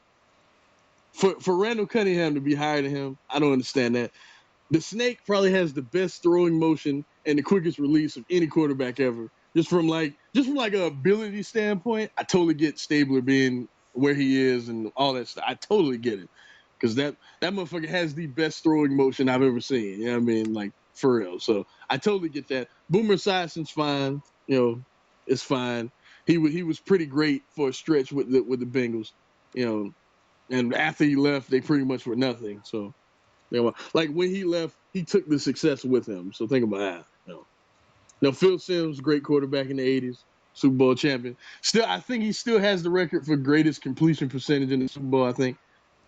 for Randall Cunningham to be higher than him, I don't understand that. The snake probably has the best throwing motion and the quickest release of any quarterback ever. Just from a ability standpoint, I totally get Stabler being where he is and all that stuff. I totally get it. Because that motherfucker has the best throwing motion I've ever seen. You know what I mean? Like for real. So I totally get that. Boomer Esiason's fine. It's fine. He was pretty great for a stretch with the Bengals. And after he left, they pretty much were nothing. So like when he left, he took the success with him. So think about that. Now Phil Simms, great quarterback in the '80s, Super Bowl champion. Still, I think he still has the record for greatest completion percentage in the Super Bowl. I think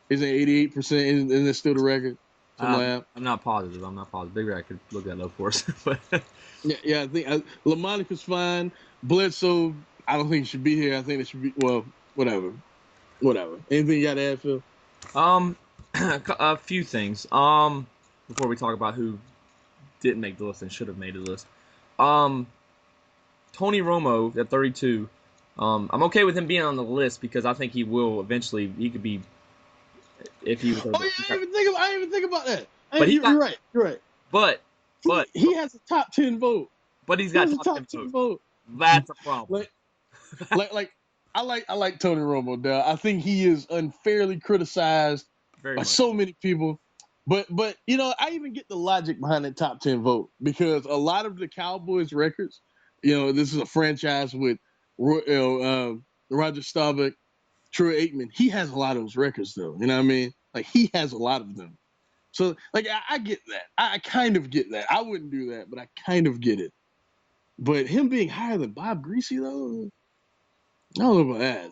is it 88%, and that's still the record. Something like that. I'm not positive. Big Rat could look that up for us. But yeah, I think LaMonica's fine. Bledsoe, I don't think he should be here. I think it should be whatever. Anything you got to add, Phil? A few things. Before we talk about who didn't make the list and should have made the list. Tony Romo at 32. I'm okay with him being on the list because I think he will eventually. He could be if he was. Oh yeah, I didn't even think about that. But you're right. You're right. But he has a top 10 vote. But he's got top 10 vote. That's a problem. Like I like Tony Romo, dog. I think he is unfairly criticized by so many people. But I even get the logic behind that top 10 vote because a lot of the Cowboys records, this is a franchise with Roger Staubach, Troy Aikman. He has a lot of those records, though. You know what I mean? Like he has a lot of them. So like I get that. I kind of get that. I wouldn't do that, but I kind of get it. But him being higher than Bob Greasy, though, I don't know about that.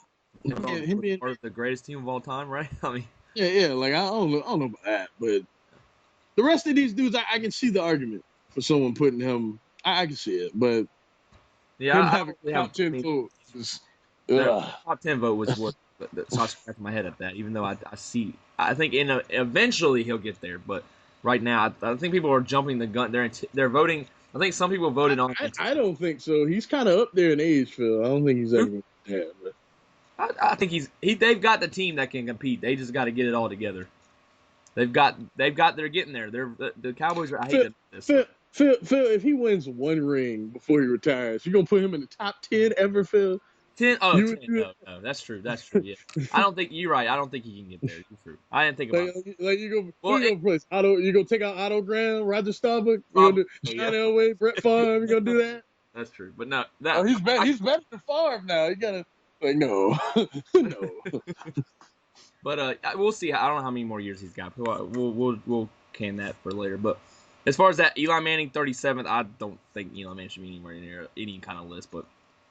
Him being part of the greatest team of all time, right? I mean, yeah. Like I don't know about that, but the rest of these dudes, I can see the argument for someone putting him. I can see it, but yeah, him having top 10 vote is top 10 vote was what so I scratched my head at that. Even though I think eventually he'll get there, but right now I think people are jumping the gun. They're voting. I think some people voted on. I don't think so. He's kind of up there in age, Phil. I don't think he's ever. Yeah, but I think they've got the team that can compete. They just got to get it all together. They're getting there. The Cowboys are. I hate this. Phil, if he wins one ring before he retires, you gonna put him in the top 10 ever, Phil? 10? Oh, 10. No, that's true. Yeah. I don't think you're right. I don't think he can get there. You're true. I didn't think about it. Like you gonna take out Otto Graham, Roger Staubach, you gonna do John Elway, Brett Favre, you gonna do that? That's true. But no, he's better. He's better than Favre now. You gotta no. But we'll see. I don't know how many more years he's got. We'll can that for later. But as far as that, Eli Manning 37th, I don't think Eli Manning should be anywhere near any kind of list. But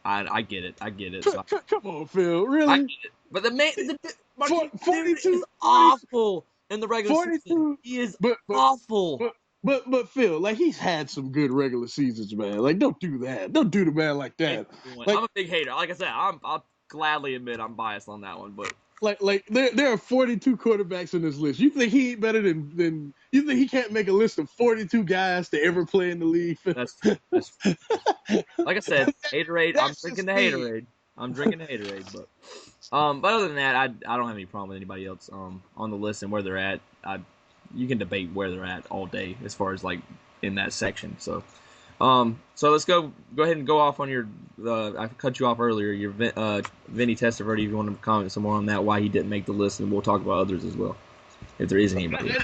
I get it. So, come on, Phil. Really? I get it. But the 42 is awful in the regular 42, season. He is awful. But Phil, like he's had some good regular seasons, man. Like don't do that. Don't do the man like that. I'm a big hater. Like I said, I'll gladly admit I'm biased on that one, but. Like there are 42 quarterbacks in this list. You think he ain't better than you think he can't make a list of 42 guys to ever play in the league? That's like I said, Haterade. I'm drinking the Haterade. But other than that, I don't have any problem with anybody else on the list and where they're at. You can debate where they're at all day as far as like in that section. So let's go ahead and go off on your. I cut you off earlier. Your Vinny Testaverde. If you want to comment some more on that, why he didn't make the list, and we'll talk about others as well, if there is anybody.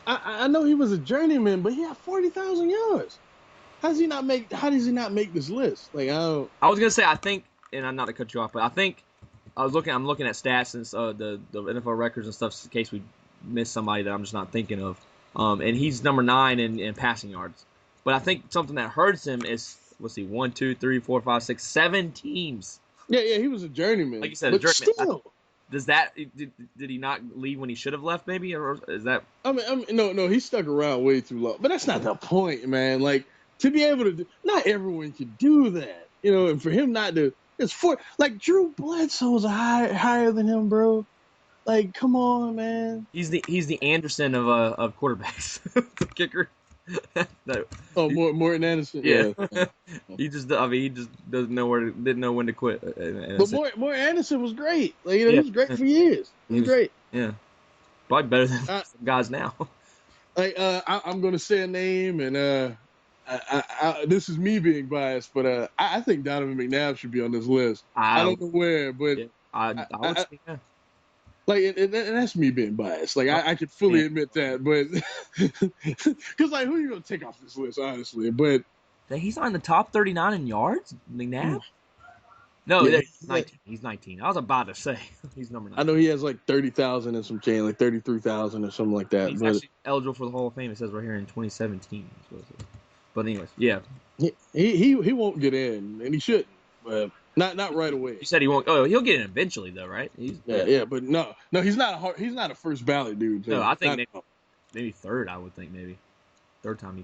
I know he was a journeyman, but he had 40,000 yards. How does he not make this list? Like I was gonna say I think, and I'm not to cut you off, but I think I'm looking at stats and the NFL records and stuff in case we miss somebody that I'm just not thinking of. And he's number 9 in passing yards. But I think something that hurts him is, let's see, 1, 2, 3, 4, 5, 6, 7 teams. Yeah, he was a journeyman. Like you said, but a journeyman. still. Did he not leave when he should have left? Maybe, or is that? I mean, no, he stuck around way too long. But that's not the point, man. Like to be able to, not everyone can do that, and for him not to, like Drew Bledsoe's higher than him, bro. Like, come on, man. He's the Anderson of quarterbacks, the kicker. No, Morton Anderson. Yeah. he just didn't know when to quit. But Morton Anderson was great. Like, he was great for years. He was great. Yeah, probably better than some guys now. Like, I'm gonna say a name, and this is me being biased, but I think Donovan McNabb should be on this list. I don't know where, but I would say, yeah. Like, and that's me being biased. Like, I can fully admit that, but because like, who are you gonna take off this list, honestly? But he's not in the top 39 in yards, McNabb. No, he's 19. He's 19. I was about to say he's number 9. I know he has like 30,000 and some change, like 33,000 or something like that. He's actually eligible for the Hall of Fame. It says right here in 2017. But anyways, yeah, he won't get in, and he shouldn't. But not right away. You said he won't. Oh, he'll get in eventually, though, right? But no, he's not a first ballot dude. No, I think maybe third. I would think maybe third time.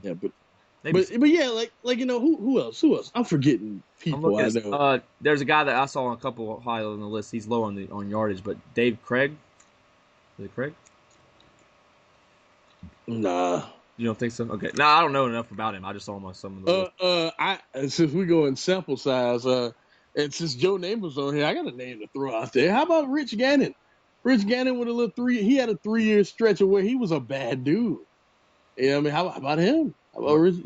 But yeah, like who else? I'm forgetting people I know. There's a guy that I saw on a couple high on the list. He's low on yardage, but Dave Craig. Is it Craig? Nah. You don't think so? Okay. No, I don't know enough about him. I just saw him on some of the list. Since we go in sample size, and since Joe Namath's on here, I got a name to throw out there. How about Rich Gannon? Rich Gannon with a little he had a 3-year stretch of where he was a bad dude. I mean, how about him? How about Rich,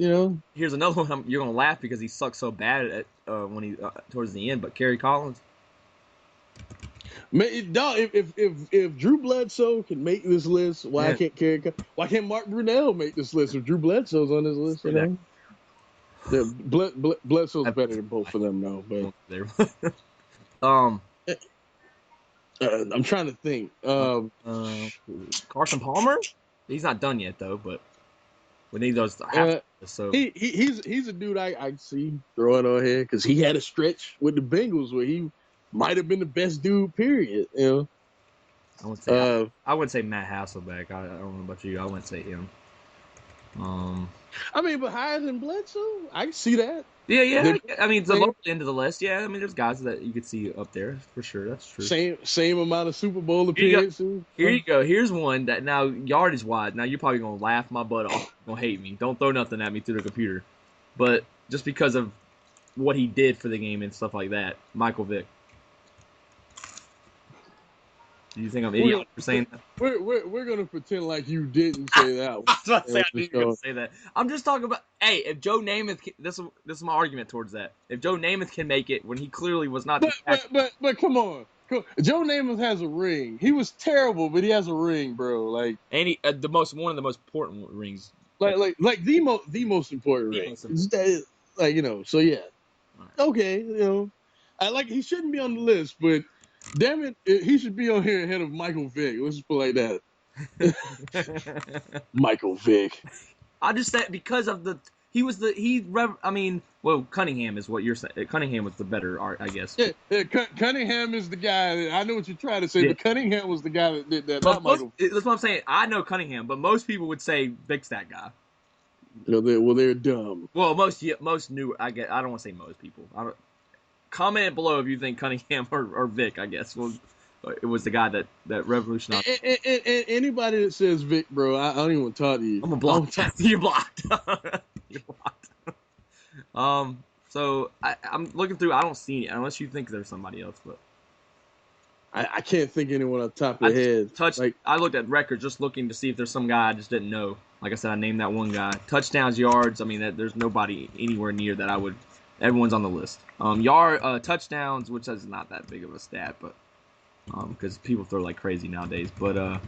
Here's another one. You're gonna laugh because he sucked so bad at when he towards the end. But Kerry Collins. If Drew Bledsoe can make this list, why can't Mark Brunell make this list if Drew Bledsoe's on this list? Bledsoe's better than both of them, though. But I'm trying to think. Carson Palmer, he's not done yet though, but we need those. So he's a dude I see throwing on here because he had a stretch with the Bengals where he might have been the best dude. Period. I wouldn't say Matt Hasselbeck. I don't know about you. I wouldn't say him. I mean, but higher than Bledsoe, I can see that. Yeah. I mean, the lower end of the list. Yeah, I mean, there's guys that you could see up there for sure. That's true. Same amount of Super Bowl appearances. Here you go. Here's one that now yardage wide. Now you're probably gonna laugh my butt off. Gonna hate me. Don't throw nothing at me through the computer. But just because of what he did for the game and stuff like that, Michael Vick. Do you think I'm idiot for saying that? We're gonna pretend like you didn't say that. I was about to say I knew you were gonna say that. I'm just talking about. Hey, if Joe Namath, this is my argument towards that. If Joe Namath can make it when he clearly was not. But come on, Joe Namath has a ring. He was terrible, but he has a ring, bro. Like, and he one of the most important rings. Like the most important ring. So yeah. Right. Okay, he shouldn't be on the list, but. Damn it, he should be on here ahead of Michael Vick. Let's just put it like that. Michael Vick. I just said because of Cunningham is what you're saying. Cunningham was the better art, I guess. Yeah, Cunningham is the guy. I know what you're trying to say, but Cunningham was the guy that did that. Not Michael. That's what I'm saying. I know Cunningham, but most people would say Vick's that guy. They're dumb. Well, most new. I don't want to say most people. Comment below if you think Cunningham or Vick, I guess. Well, it was the guy that revolutionized. And anybody that says Vick, bro, I don't even want to talk to you. I'm gonna block. You're blocked. You're blocked. So I'm looking through. I don't see it unless you think there's somebody else, but I can't think anyone on top of the head. I looked at records just looking to see if there's some guy I just didn't know. Like I said, I named that one guy. Touchdowns, yards. I mean, there's nobody anywhere near that I would. Everyone's on the list. Touchdowns, which is not that big of a stat, but because people throw like crazy nowadays. But I'm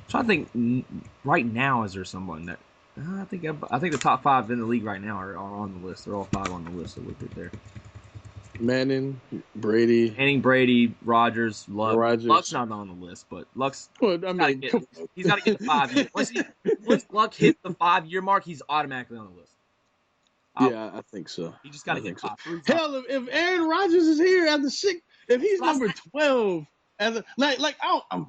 trying to think. Right now, is there someone that I think the top 5 in the league right now are on the list. They're all 5 on the list. So look right there. Manning, Brady, Manning, Brady, Rodgers, Luck. Rodgers. Luck's not on the list, but Luck's. Well, I mean, He's got to get the 5 year. Once Luck hits the 5 year mark, he's automatically on the list. Yeah, I think so. He just got to hit 5. Hell, if Aaron Rodgers is here at the 6, if he's number 12, I'm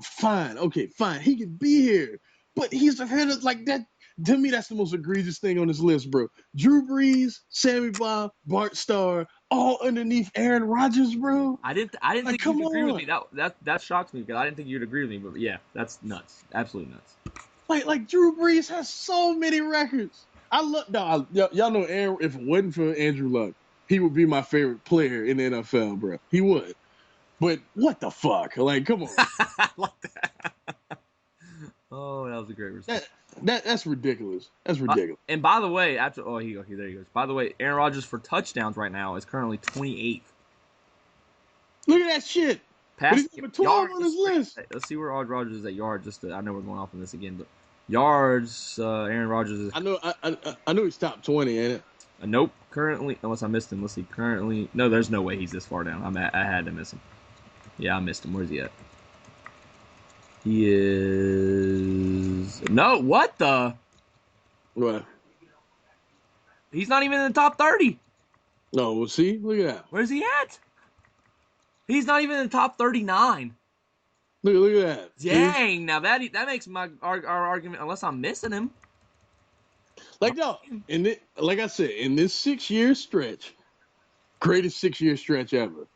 fine. Okay, fine. He can be here, but he's ahead of like that. To me, that's the most egregious thing on this list, bro. Drew Brees, Sammy Baugh, Bart Starr, all underneath Aaron Rodgers, bro. I didn't think you'd agree with me. That shocks me because I didn't think you'd agree with me. But yeah, that's nuts. Absolutely nuts. Like Drew Brees has so many records. I love y'all know Aaron. If it wasn't for Andrew Luck, he would be my favorite player in the NFL, bro. He would. But what the fuck? Like, come on. I like that. Oh, that was a great response. That's ridiculous. That's ridiculous. And by the way, there he goes. By the way, Aaron Rodgers for touchdowns right now is currently 28th. Look at that shit. He's number 12 on his list. Let's see where Rodgers is at yards. I know we're going off on this again, but yards, Aaron Rodgers is. I know he's top 20, ain't it? Nope. Currently, unless I missed him. Let's see. Currently, no, there's no way he's this far down. I had to miss him. Yeah, I missed him. Where's he at? He is. No, what the? What? He's not even in the top 30. No, we'll see. Look at that. Where's he at? He's not even in the top 39. Look at that. Dang! See? Now that makes our argument. Unless I'm missing him. Like no, like I said, in this 6-year stretch, greatest 6-year stretch ever.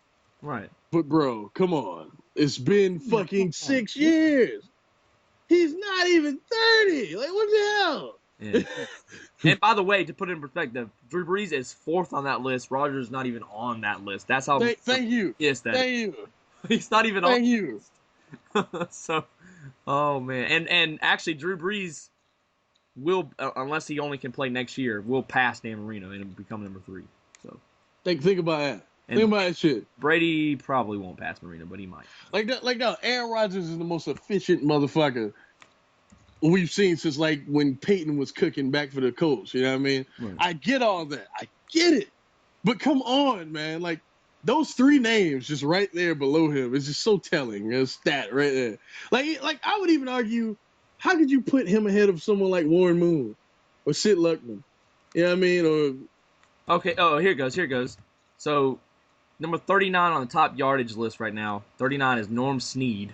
Right. But bro, come on. It's been fucking 6 years. He's not even 30. Like, what the hell? Yeah. And by the way, to put it in perspective, Drew Brees is 4th on that list. Rodgers not even on that list. That's how. Thank you. Yes, thank you. He's not even on. Thank you. So, oh man, and actually, Drew Brees will, unless he only can play next year, will pass Dan Marino and become number 3. So, think about that. Think about that shit. Brady probably won't pass Marino, but he might. Like that. Aaron Rodgers is the most efficient motherfucker we've seen since like when Peyton was cooking back for the Colts. You know what I mean? Right. I get all that. I get it. But come on, man. Like those 3 names just right there below him is just so telling. A stat right there. Like I would even argue, how could you put him ahead of someone like Warren Moon or Sid Luckman? You know what I mean? Or okay. Oh, here it goes. So. Number 39 on the top yardage list right now. 39 is Norm Snead.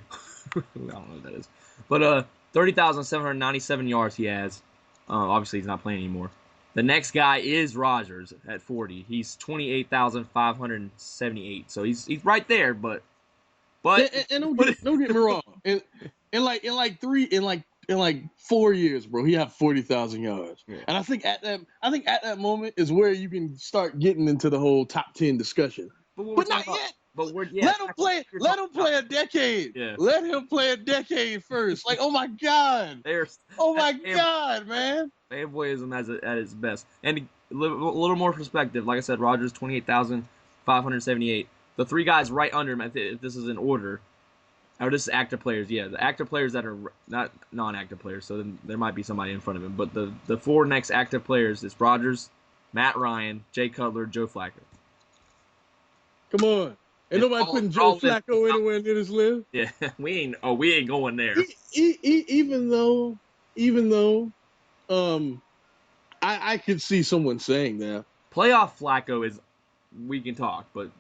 I don't know what that is. But 30,797 yards he has. Obviously, he's not playing anymore. The next guy is Rodgers at 40. He's 28,578. So he's right there, but don't get me wrong. In 4 years, bro, he had 40,000 yards. Yeah. And I think at that moment is where you can start getting into the whole top 10 discussion. But not yet. But let him play a decade. Yeah. Let him play a decade first. Like, oh my God. God, man. Fanboyism at its best. And a little more perspective. Like I said, Rodgers 28,578. The 3 guys right under him, if this is in order. Oh, this is active players. Yeah, the active players that are not non-active players. So then there might be somebody in front of him. But the 4 next active players is Rodgers, Matt Ryan, Jay Cutler, Joe Flacco. Come on. Ain't nobody putting Joe Flacco anywhere near this list. Yeah, we ain't going there. Even though, I could see someone saying that. Playoff Flacco is, we can talk, but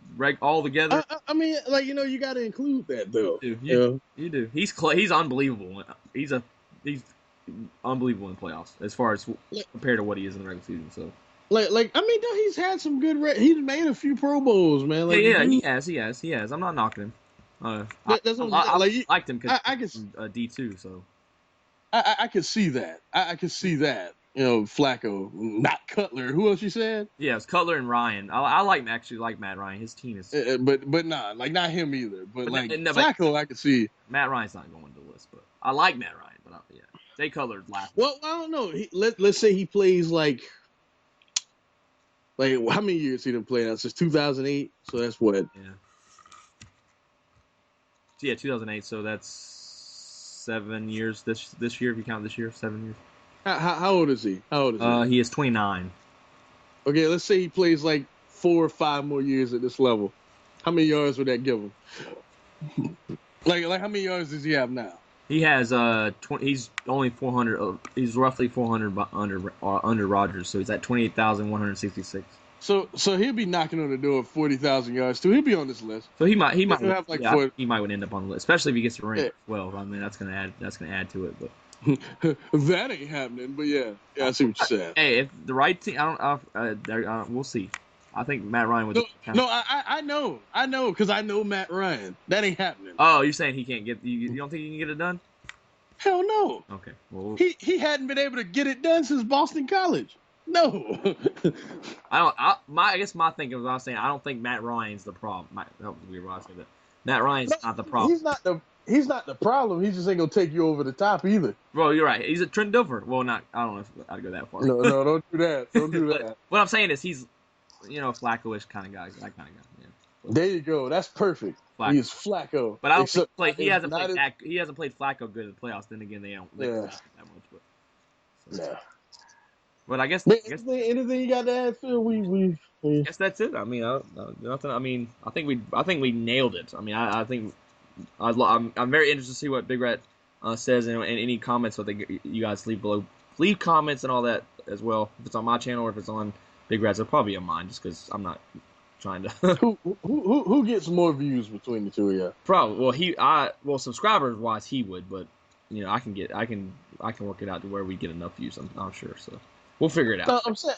all together. I mean, like, you got to include that though. You do. He's unbelievable. He's unbelievable in playoffs as far as compared to what he is in the regular season. So. He's had some good. He's made a few Pro Bowls, man. Like, he has. I'm not knocking him. I liked him because I was D2, so I could see that. I could see that. Flacco, not Cutler. Who else you said? Yeah, it's Cutler and Ryan. I actually like Matt Ryan. His team is. But not him either. But Flacco, I could see. Matt Ryan's not going to the list, but I like Matt Ryan. But yeah, Jay Cutler's last. Well, I don't know. Let's say he plays like how many years he didn't play now? Since 2008. So that's what. Yeah, 2008. So that's 7 years. This year, if you count this year, 7 years. How old is he? He is 29. Okay, let's say he plays like 4 or 5 more years at this level, how many yards would that give him? Like how many yards does he have now? He has 20. He's only 400. He's roughly 400 under Rodgers, so he's at 28,166. So he'll be knocking on the door of 40,000 yards too. He'll be on this list. So he might He'll have like he might end up on the list, especially if he gets the ring as well. I mean, that's gonna add to it. But that ain't happening. But yeah, I see what you're saying. Hey, if the right team, we'll see. I think Matt Ryan would. No, I know, because I know Matt Ryan. That ain't happening. Oh, you're saying he can't get? You don't think he can get it done? Hell no. Okay. Well, he hadn't been able to get it done since Boston College. No. I guess my thinking was I was saying I don't think Matt Ryan's the problem. That was weird when I said that. Matt Ryan's not the problem. He's not the problem. He just ain't gonna take you over the top either. Bro, you're right. He's a Trent Dilfer. Well, not. I don't know if I'd go that far. No, don't do that. Don't do that. What I'm saying is he's, Flacco-ish kind of guy. That kind of guy. Yeah. There you go. That's perfect. Flacco. He is Flacco. But I don't think he hasn't played Flacco good in the playoffs. Then again, they don't that much. But, yeah. But I guess anything you got to add, Phil? We I guess that's it. I mean, nothing. I mean, I think we nailed it. I mean, I think I'm very interested to see what Big Rat says and any comments what you guys leave below. Leave comments and all that as well. If it's on my channel or if it's on Big Rat's, it'll probably be on mine just because I'm not trying to. who gets more views between the two of you? Probably. Well, subscribers wise, he would, but I can work it out to where we get enough views. I'm sure. So. We'll figure it out. No, I'm saying,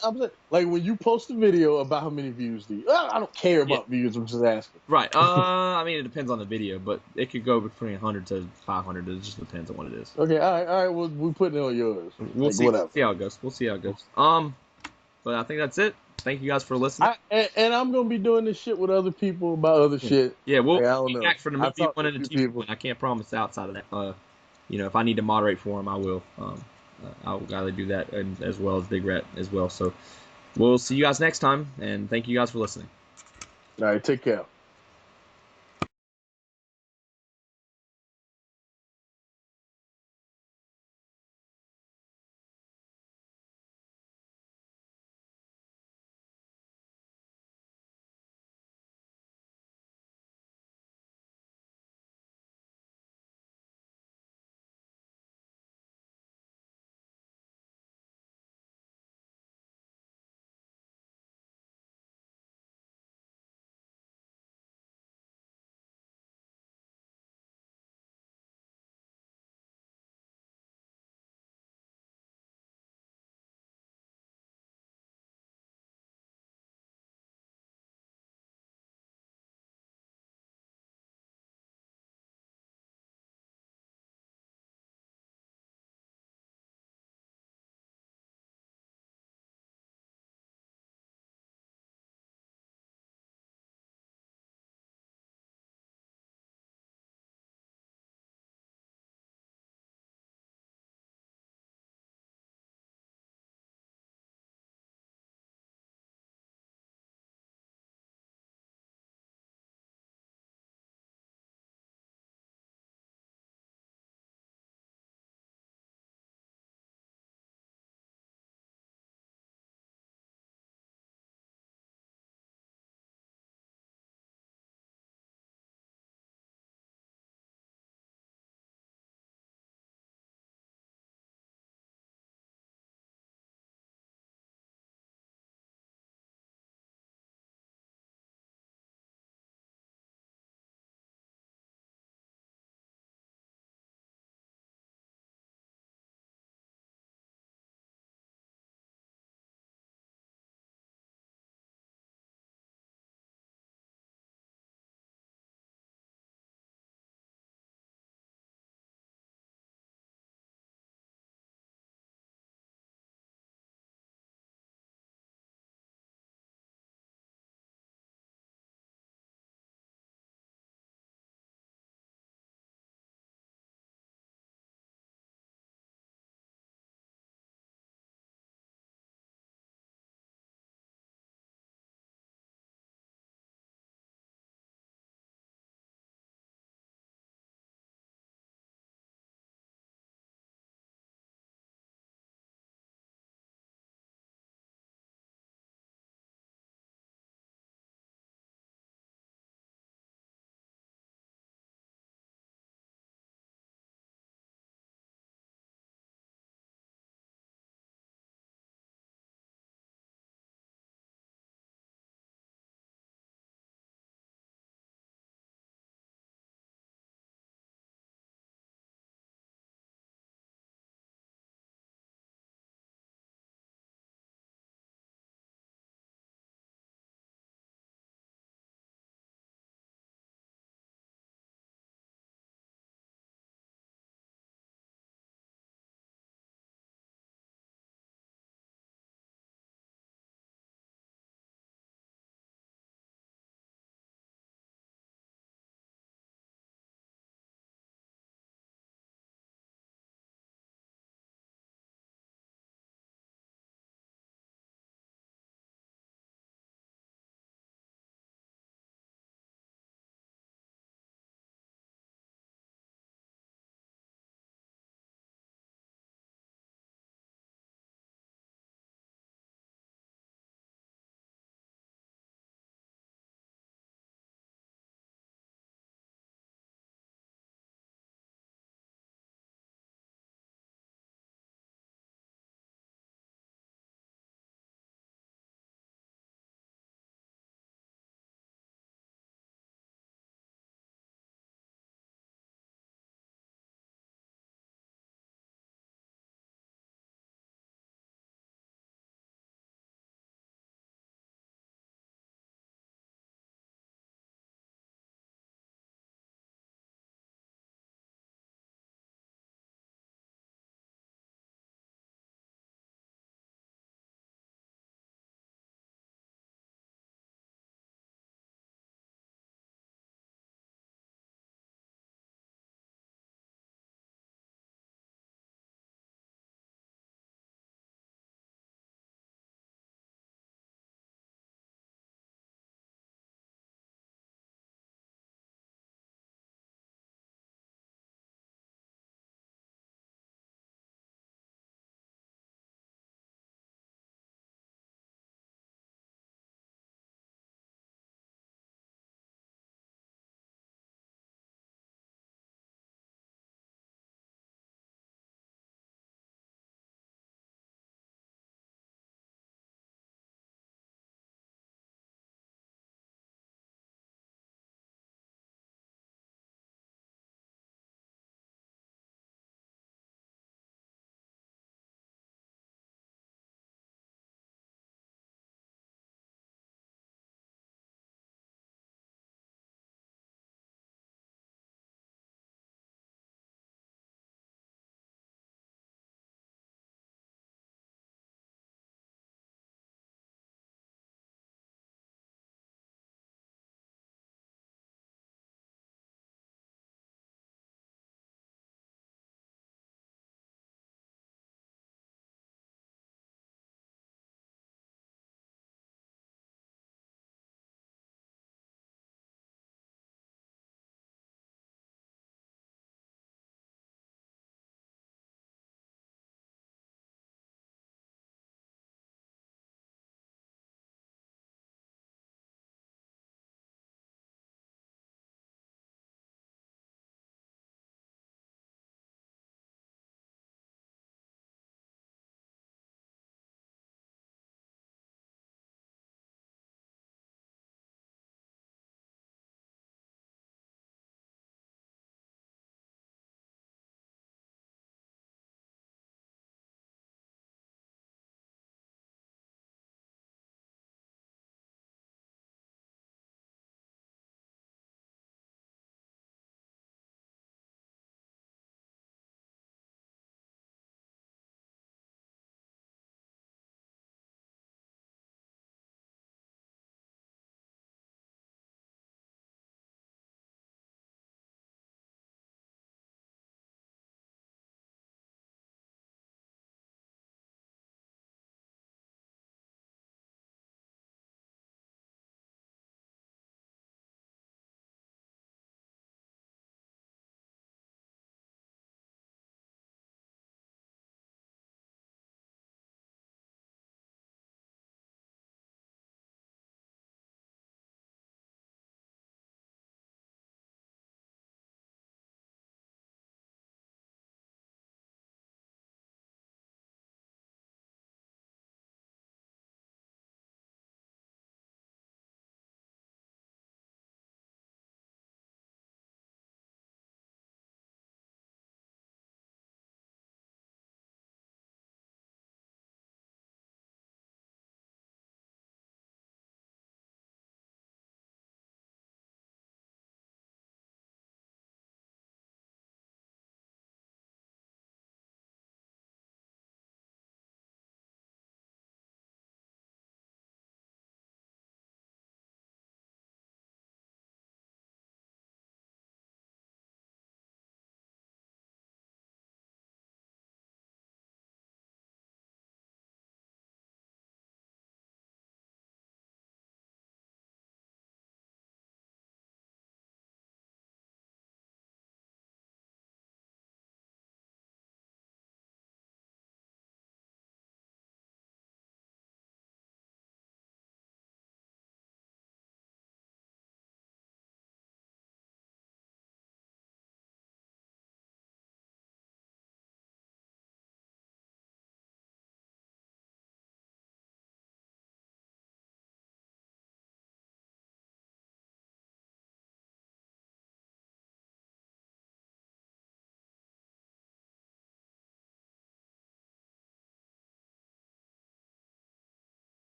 like when you post a video about how many views do you? I don't care about views. I'm just asking. Right. I mean, it depends on the video, but it could go between 100 to 500. It just depends on what it is. Okay. All right. Well, we're putting it on yours. We'll see. Whatever. See how it goes. We'll see how it goes. But I think that's it. Thank you guys for listening. And I'm gonna be doing this shit with other people about other shit. Yeah. We'll be back for the movie 1 and the 2. I can't promise outside of that. If I need to moderate for him, I will. I'll gladly do that, and as well as Big Rat as well. So we'll see you guys next time, and thank you guys for listening. All right, take care.